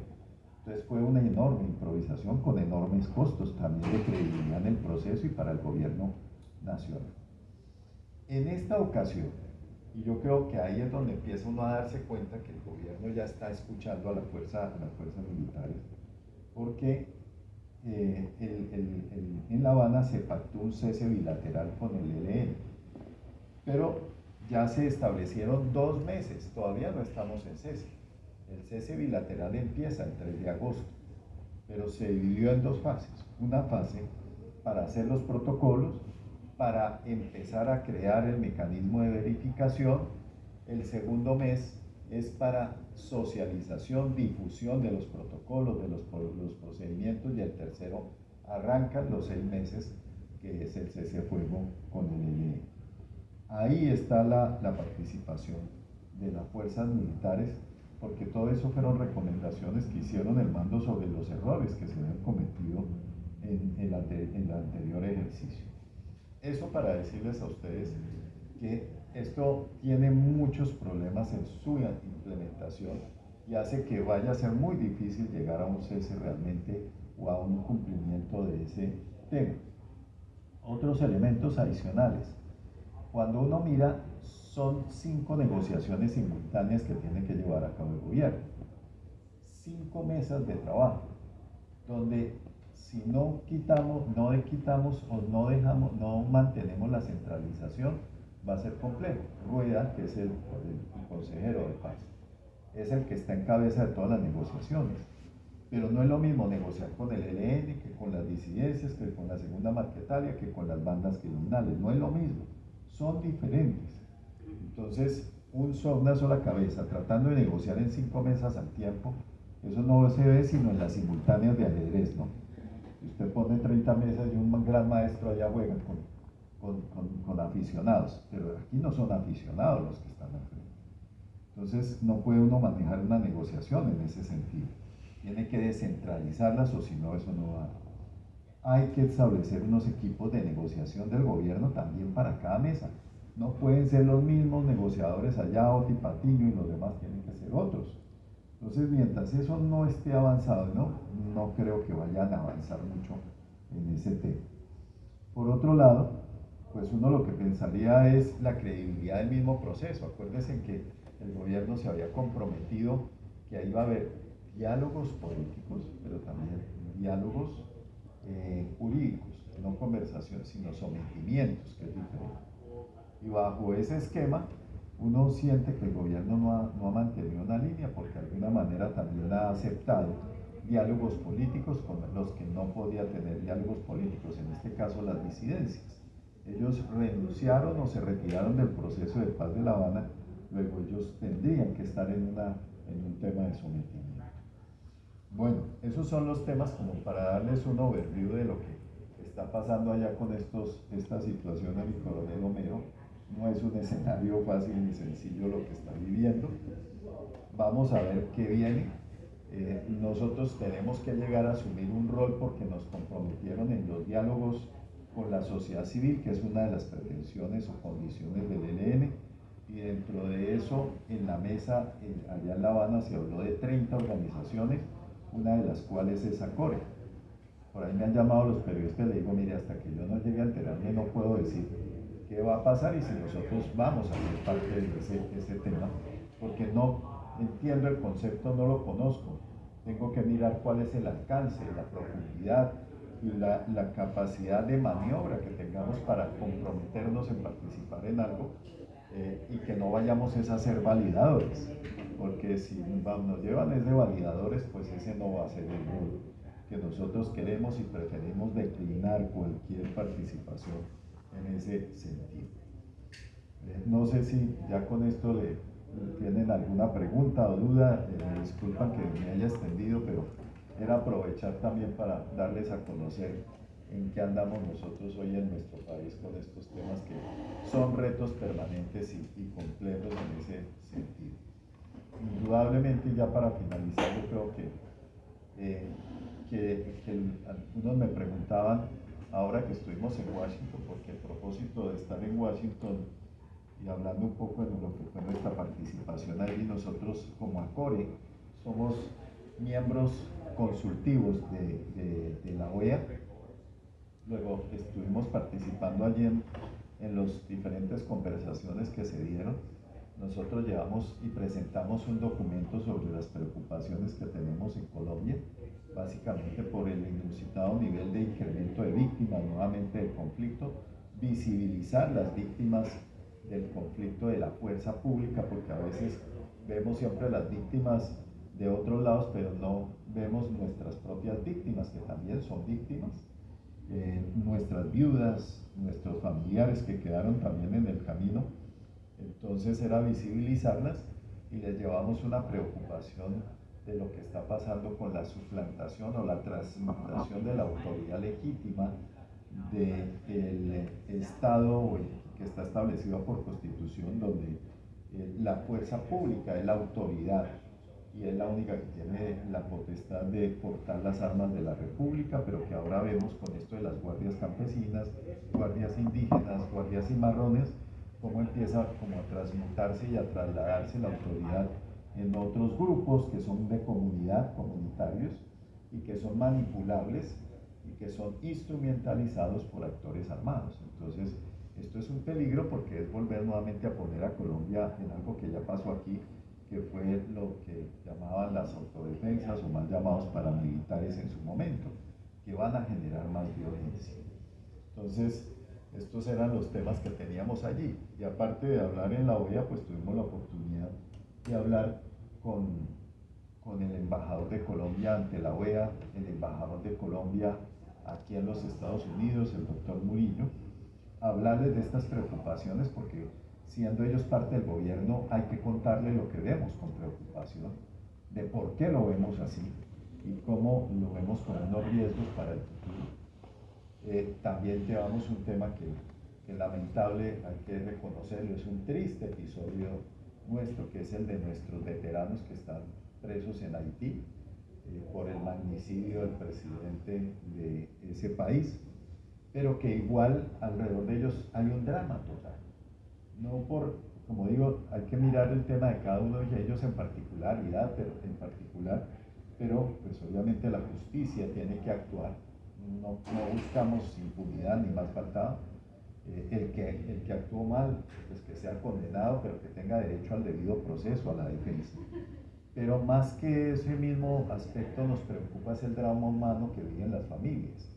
Entonces fue una enorme improvisación con enormes costos también de credibilidad en el proceso y para el gobierno nacional. En esta ocasión, y yo creo que ahí es donde empieza uno a darse cuenta que el gobierno ya está escuchando a las fuerzas militares, porque en La Habana se pactó un cese bilateral con el ELN, pero ya se establecieron 2 meses, todavía no estamos en cese. El cese bilateral empieza el 3 de agosto, pero se dividió en 2 fases. Una fase para hacer los protocolos, para empezar a crear el mecanismo de verificación. El segundo mes es para socialización, difusión de los protocolos, de los procedimientos, y el tercero arrancan los 6 meses, que es el cese de fuego con el ELN. Ahí está la participación de las fuerzas militares, porque todo eso fueron recomendaciones que hicieron el mando sobre los errores que se habían cometido en el anterior ejercicio. Eso para decirles a ustedes que esto tiene muchos problemas en su implementación y hace que vaya a ser muy difícil llegar a un cese realmente o a un cumplimiento de ese tema. Otros elementos adicionales. Cuando uno mira, son 5 negociaciones simultáneas que tiene que llevar a cabo el gobierno. 5 mesas de trabajo, donde si no quitamos o no mantenemos la centralización, va a ser complejo. Rueda, que es el consejero de paz, es el que está en cabeza de todas las negociaciones. Pero no es lo mismo negociar con el ELN que con las disidencias, que con la segunda Marquetalia, que con las bandas criminales. No es lo mismo, son diferentes. Entonces, una sola cabeza tratando de negociar en 5 mesas al tiempo, eso no se ve sino en las simultáneas de ajedrez, ¿no? Usted pone 30 mesas y un gran maestro allá juega con aficionados, pero aquí no son aficionados los que están al frente. Entonces, no puede uno manejar una negociación en ese sentido. Tiene que descentralizarlas, o si no, eso no va. Hay que establecer unos equipos de negociación del gobierno también para cada mesa. No pueden ser los mismos negociadores allá, Oti Patiño, y los demás tienen que ser otros. Entonces, mientras eso no esté avanzado, no creo que vayan a avanzar mucho en ese tema. Por otro lado, pues uno lo que pensaría es la credibilidad del mismo proceso. Acuérdense que el gobierno se había comprometido que ahí va a haber diálogos políticos, pero también diálogos jurídicos, no conversación, sino sometimientos, que es diferente. Y bajo ese esquema, uno siente que el gobierno no ha mantenido una línea, porque de alguna manera también ha aceptado diálogos políticos con los que no podía tener diálogos políticos, en este caso las disidencias. Ellos renunciaron o se retiraron del proceso de paz de La Habana, luego ellos tendrían que estar en un tema de sometimiento. Bueno, esos son los temas como para darles un overview de lo que está pasando allá con esta situación de mi coronel Homero. No es un escenario fácil ni sencillo lo que está viviendo. Vamos a ver qué viene. Nosotros tenemos que llegar a asumir un rol porque nos comprometieron en los diálogos con la sociedad civil, que es una de las pretensiones o condiciones del ELN, y dentro de eso, en la mesa, allá en La Habana, se habló de 30 organizaciones, una de las cuales es ACORE. Por ahí me han llamado los periodistas y le digo, mire, hasta que yo no llegue a enterarme no puedo decir qué va a pasar y si nosotros vamos a ser parte de ese tema, porque no entiendo el concepto, no lo conozco. Tengo que mirar cuál es el alcance, la profundidad y la capacidad de maniobra que tengamos para comprometernos en participar en algo, y que no vayamos a ser validadores, porque si nos llevan es de validadores, pues ese no va a ser el rol que nosotros queremos y preferimos declinar cualquier participación en ese sentido. No sé si ya con esto tienen alguna pregunta o duda. Disculpan que me haya extendido, pero era aprovechar también para darles a conocer en qué andamos nosotros hoy en nuestro país con estos temas que son retos permanentes y complejos en ese sentido. Indudablemente, ya para finalizar, yo creo que algunos me preguntaban, ahora que estuvimos en Washington, porque el propósito de estar en Washington y hablando un poco de lo que fue nuestra participación allí, nosotros como ACORE somos miembros consultivos de la OEA. Luego estuvimos participando allí en las diferentes conversaciones que se dieron. Nosotros llevamos y presentamos un documento sobre las preocupaciones que tenemos en Colombia, básicamente por el inusitado nivel de incremento de víctimas nuevamente del conflicto, visibilizar las víctimas del conflicto de la fuerza pública, porque a veces vemos siempre las víctimas de otros lados, pero no vemos nuestras propias víctimas, que también son víctimas, nuestras viudas, nuestros familiares que quedaron también en el camino. Entonces era visibilizarlas y les llevamos una preocupación de lo que está pasando con la suplantación o la transmutación de la autoridad legítima del Estado que está establecido por Constitución, donde la fuerza pública es la autoridad y es la única que tiene la potestad de portar las armas de la República, pero que ahora vemos con esto de las guardias campesinas, guardias indígenas, guardias cimarrones, cómo empieza como a transmutarse y a trasladarse la autoridad en otros grupos que son de comunidad, comunitarios, y que son manipulables y que son instrumentalizados por actores armados. Entonces, esto es un peligro porque es volver nuevamente a poner a Colombia en algo que ya pasó aquí, que fue lo que llamaban las autodefensas o mal llamados paramilitares en su momento, que van a generar más violencia. Entonces, estos eran los temas que teníamos allí. Y aparte de hablar en la OEA, pues tuvimos la oportunidad de hablar con el embajador de Colombia ante la OEA, el embajador de Colombia aquí en los Estados Unidos, el doctor Murillo, hablarles de estas preocupaciones porque siendo ellos parte del gobierno hay que contarles lo que vemos con preocupación, de por qué lo vemos así y cómo lo vemos con unos riesgos para el futuro. También llevamos un tema que lamentable, hay que reconocerlo, es un triste episodio nuestro, que es el de nuestros veteranos que están presos en Haití por el magnicidio del presidente de ese país, pero que igual alrededor de ellos hay un drama total. No por, como digo, hay que mirar el tema de cada uno de ellos en particularidad, pero pues obviamente la justicia tiene que actuar. No buscamos impunidad ni más faltaba. El que actuó mal, pues que sea condenado, pero que tenga derecho al debido proceso, a la defensa. Pero más que ese mismo aspecto nos preocupa es el drama humano que viven las familias,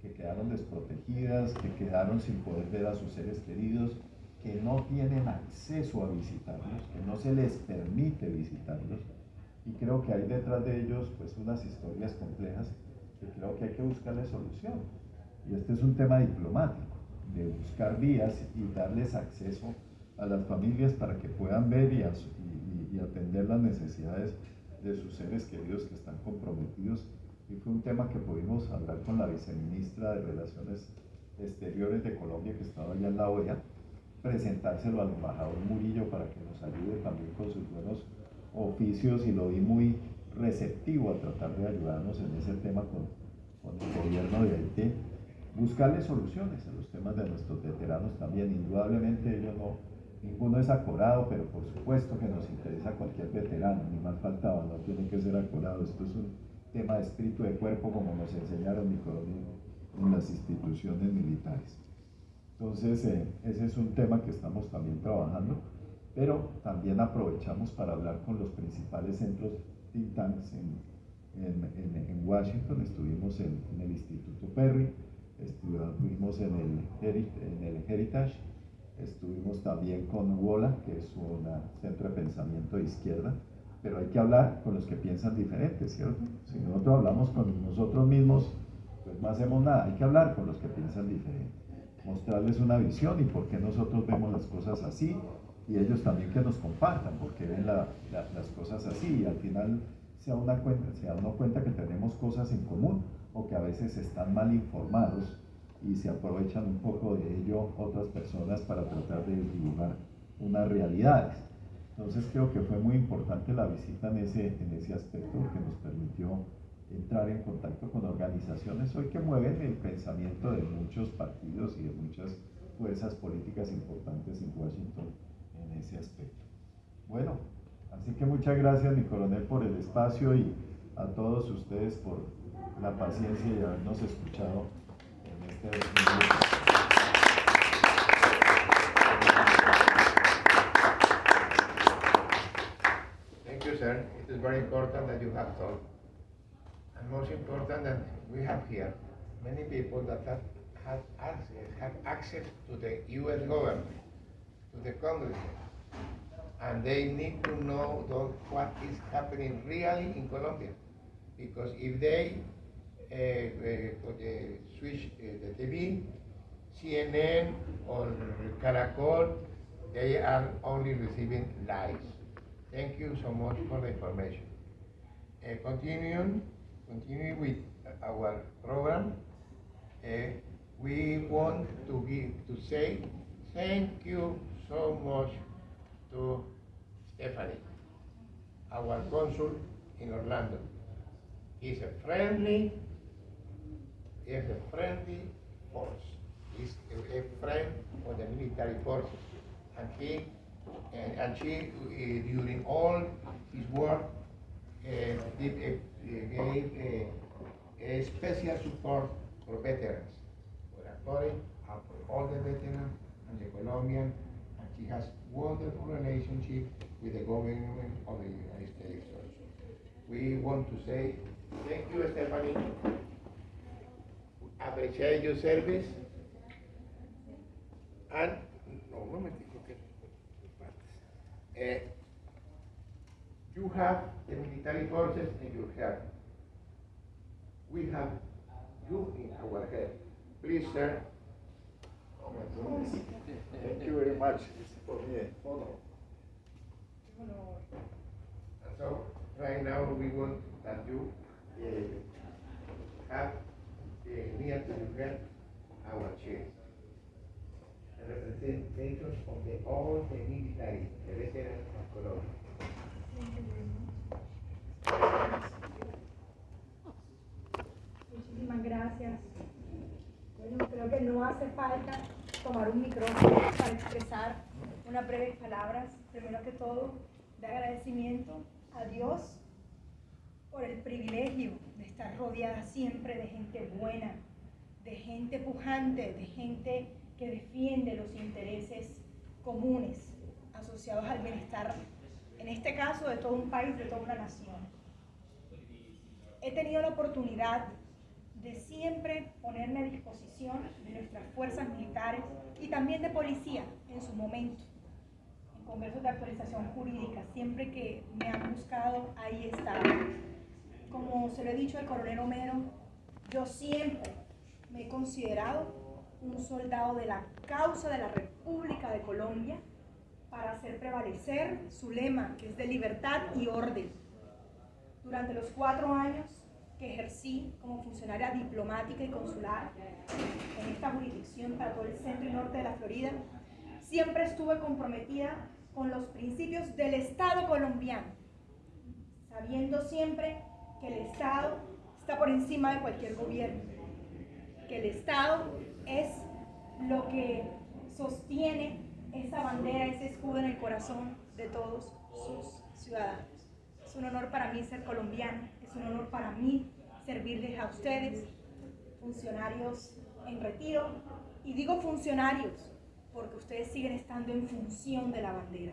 que quedaron desprotegidas, que quedaron sin poder ver a sus seres queridos, que no tienen acceso a visitarlos, que no se les permite visitarlos. Y creo que hay detrás de ellos pues unas historias complejas que creo que hay que buscarle solución. Y este es un tema diplomático, de buscar vías y darles acceso a las familias para que puedan ver y atender las necesidades de sus seres queridos que están comprometidos. Y fue un tema que pudimos hablar con la viceministra de Relaciones Exteriores de Colombia, que estaba allá en la OEA, presentárselo al embajador Murillo para que nos ayude también con sus buenos oficios, y lo vi muy receptivo a tratar de ayudarnos en ese tema con el gobierno de Haití, buscarle soluciones a los temas de nuestros veteranos también. Indudablemente ellos ninguno es acorado, pero por supuesto que nos interesa cualquier veterano, ni más faltaba, no tiene que ser acorado. Esto es un tema de espíritu de cuerpo, como nos enseñaron, mi coronel, en las instituciones militares. Entonces, ese es un tema que estamos también trabajando, pero también aprovechamos para hablar con los principales centros think tanks en Washington. Estuvimos en el Instituto Perry, estuvimos en el Heritage, estuvimos también con WOLA, que es un centro de pensamiento de izquierda, pero hay que hablar con los que piensan diferente, ¿cierto? Si nosotros hablamos con nosotros mismos, pues no hacemos nada. Hay que hablar con los que piensan diferente, mostrarles una visión y por qué nosotros vemos las cosas así, y ellos también que nos compartan por qué ven las cosas así, y al final se da uno cuenta que tenemos cosas en común, o que a veces están mal informados y se aprovechan un poco de ello otras personas para tratar de dibujar unas realidades. Entonces creo que fue muy importante la visita en ese aspecto, porque nos permitió entrar en contacto con organizaciones hoy que mueven el pensamiento de muchos partidos y de muchas fuerzas políticas importantes en Washington en ese aspecto. Bueno, así que muchas gracias, mi coronel, por el espacio, y a todos ustedes por la paciencia y habernos escuchado en este momento. Thank you, sir. It is very important that you have thought. And most important that we have here many people that have access to the U.S. government, to the Congress, and they need to know what is happening really in Colombia. Because if they switch the TV, CNN or Caracol, they are only receiving lies. Thank you so much for the information. Continuing with our program, we want to say thank you so much to Stephanie, our consul in Orlando. He's a friendly force. He's a friend of the military forces, and she during all his work gave a special support for veterans, for Actores, and for all the veterans and the Colombian, and she has wonderful relationship with the government of the United States. We want to say thank you, Stephanie. Appreciate your service. And you have the military forces in your heart. We have you in our head. Please, sir. Thank you very much. For me, And so, right now, we want that you have near to your head our chair. The representatives of all the military, the veterans of Colombia. Muchísimas gracias. Bueno, creo que no hace falta tomar un micrófono para expresar unas breves palabras. Primero que todo, de agradecimiento a Dios por el privilegio de estar rodeada siempre de gente buena, de gente pujante, de gente que defiende los intereses comunes asociados al bienestar, en este caso de todo un país, de toda una nación. He tenido la oportunidad de siempre ponerme a disposición de nuestras fuerzas militares y también de policía en su momento, en congresos de actualización jurídica. Siempre que me han buscado, ahí estaba. Como se lo he dicho al coronel Homero, yo siempre me he considerado un soldado de la causa de la República de Colombia para hacer prevalecer su lema, que es de libertad y orden. Durante los 4 años que ejercí como funcionaria diplomática y consular en esta jurisdicción para todo el centro y norte de la Florida, siempre estuve comprometida con los principios del Estado colombiano, sabiendo siempre que el Estado está por encima de cualquier gobierno, que el Estado es lo que sostiene esa bandera, ese escudo en el corazón de todos sus ciudadanos. Es un honor para mí ser colombiana, es un honor para mí servirles a ustedes, funcionarios en retiro, y digo funcionarios porque ustedes siguen estando en función de la bandera.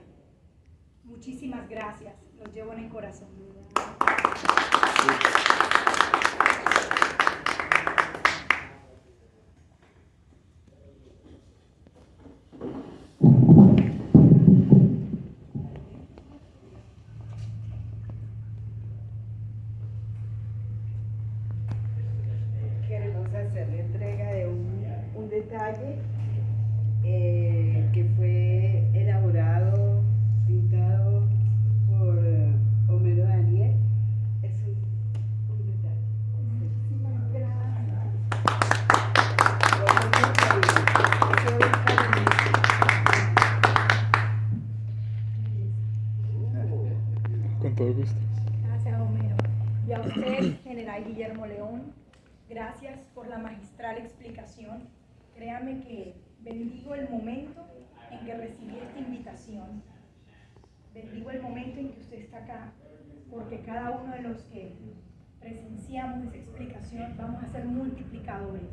Muchísimas gracias, los llevo en el corazón. Queremos hacerle entrega de un detalle que fue elaborado, pintado por Homero Daniel. Es un detalle. Muchísimas gracias. Con todo gusto. Gracias, Homero. Y a usted, General Guillermo León, gracias por la magistral explicación. Créame que bendigo el momento en que recibí esta invitación. Bendigo el momento en que usted está acá, porque cada uno de los que presenciamos esa explicación vamos a ser multiplicadores.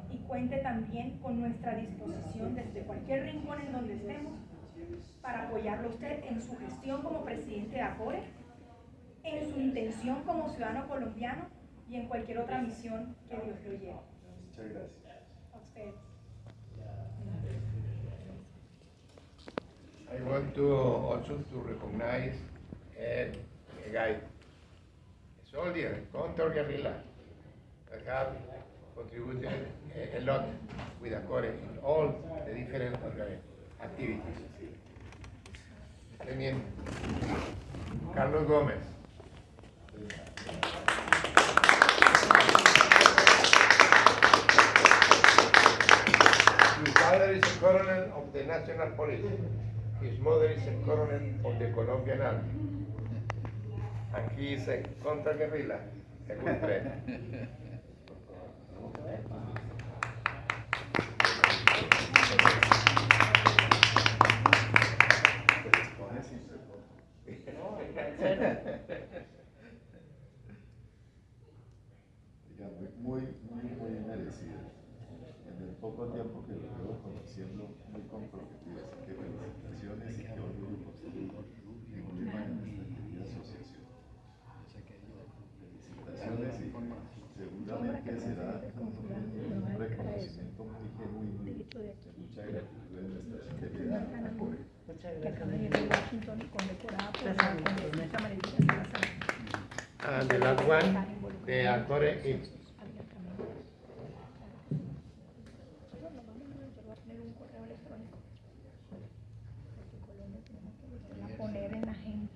Y cuente también con nuestra disposición desde cualquier rincón en donde estemos para apoyarlo a usted en su gestión como presidente de ACORE, en su intención como ciudadano colombiano y en cualquier otra misión que Dios lo lleve. muchas gracias. A usted. I want to also to recognize a guy, a soldier, counter-guerrilla, that have contributed a lot with ACORE in all the different activities. También Carlos Gómez. His father is a colonel of the National Police. His mother is a colonel of the Colombian Army. And he is a contra-guerrilla, a good friend. Oiga, muy merecido. En el poco tiempo que lo llevo conociendo, muy comprometido. Así que felicitaciones y qué orgullo por ser firma en esta querida asociación. Felicitaciones y seguramente será un reconocimiento muy genuino de mucha gratitud de nuestra querida ACORE. And the last one, the ACORE is poner en la agenda.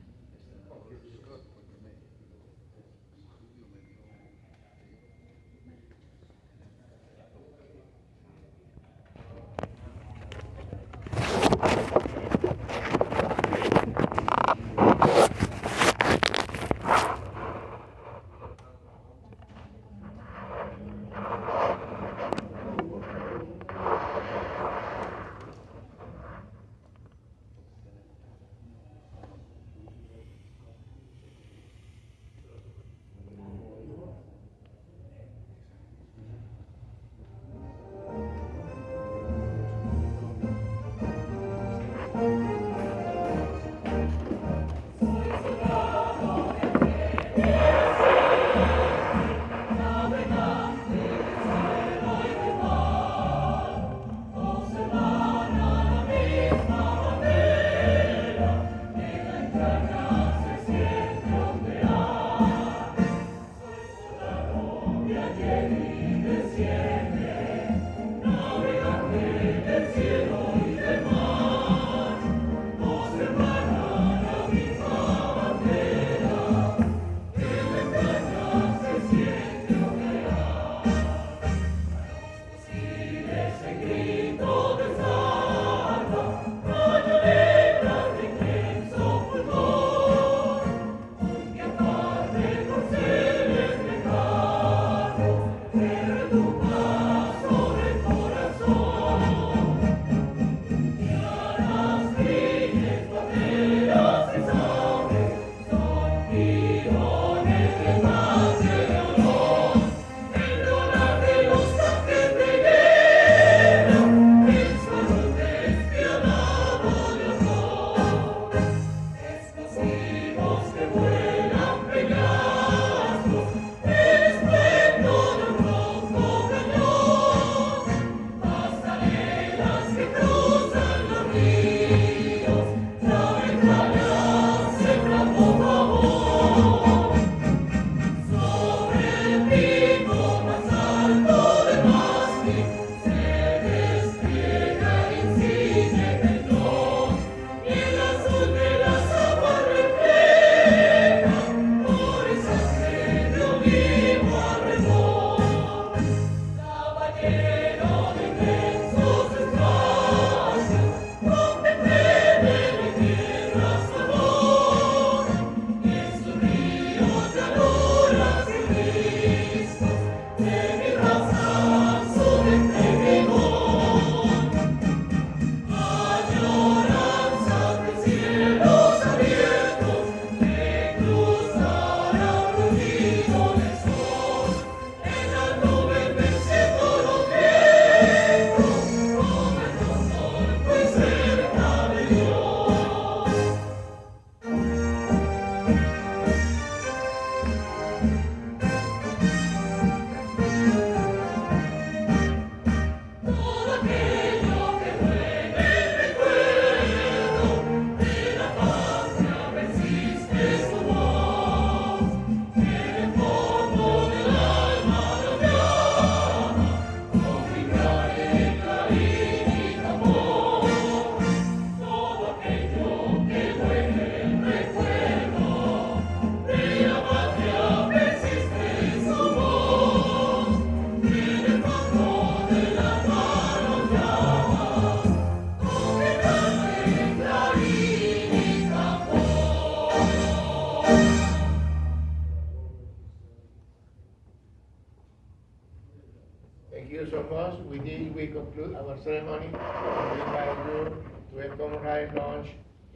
you so much. With this, we conclude our ceremony. We invite you to a commemorative lunch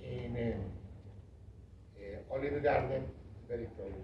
in Olive Garden, very close.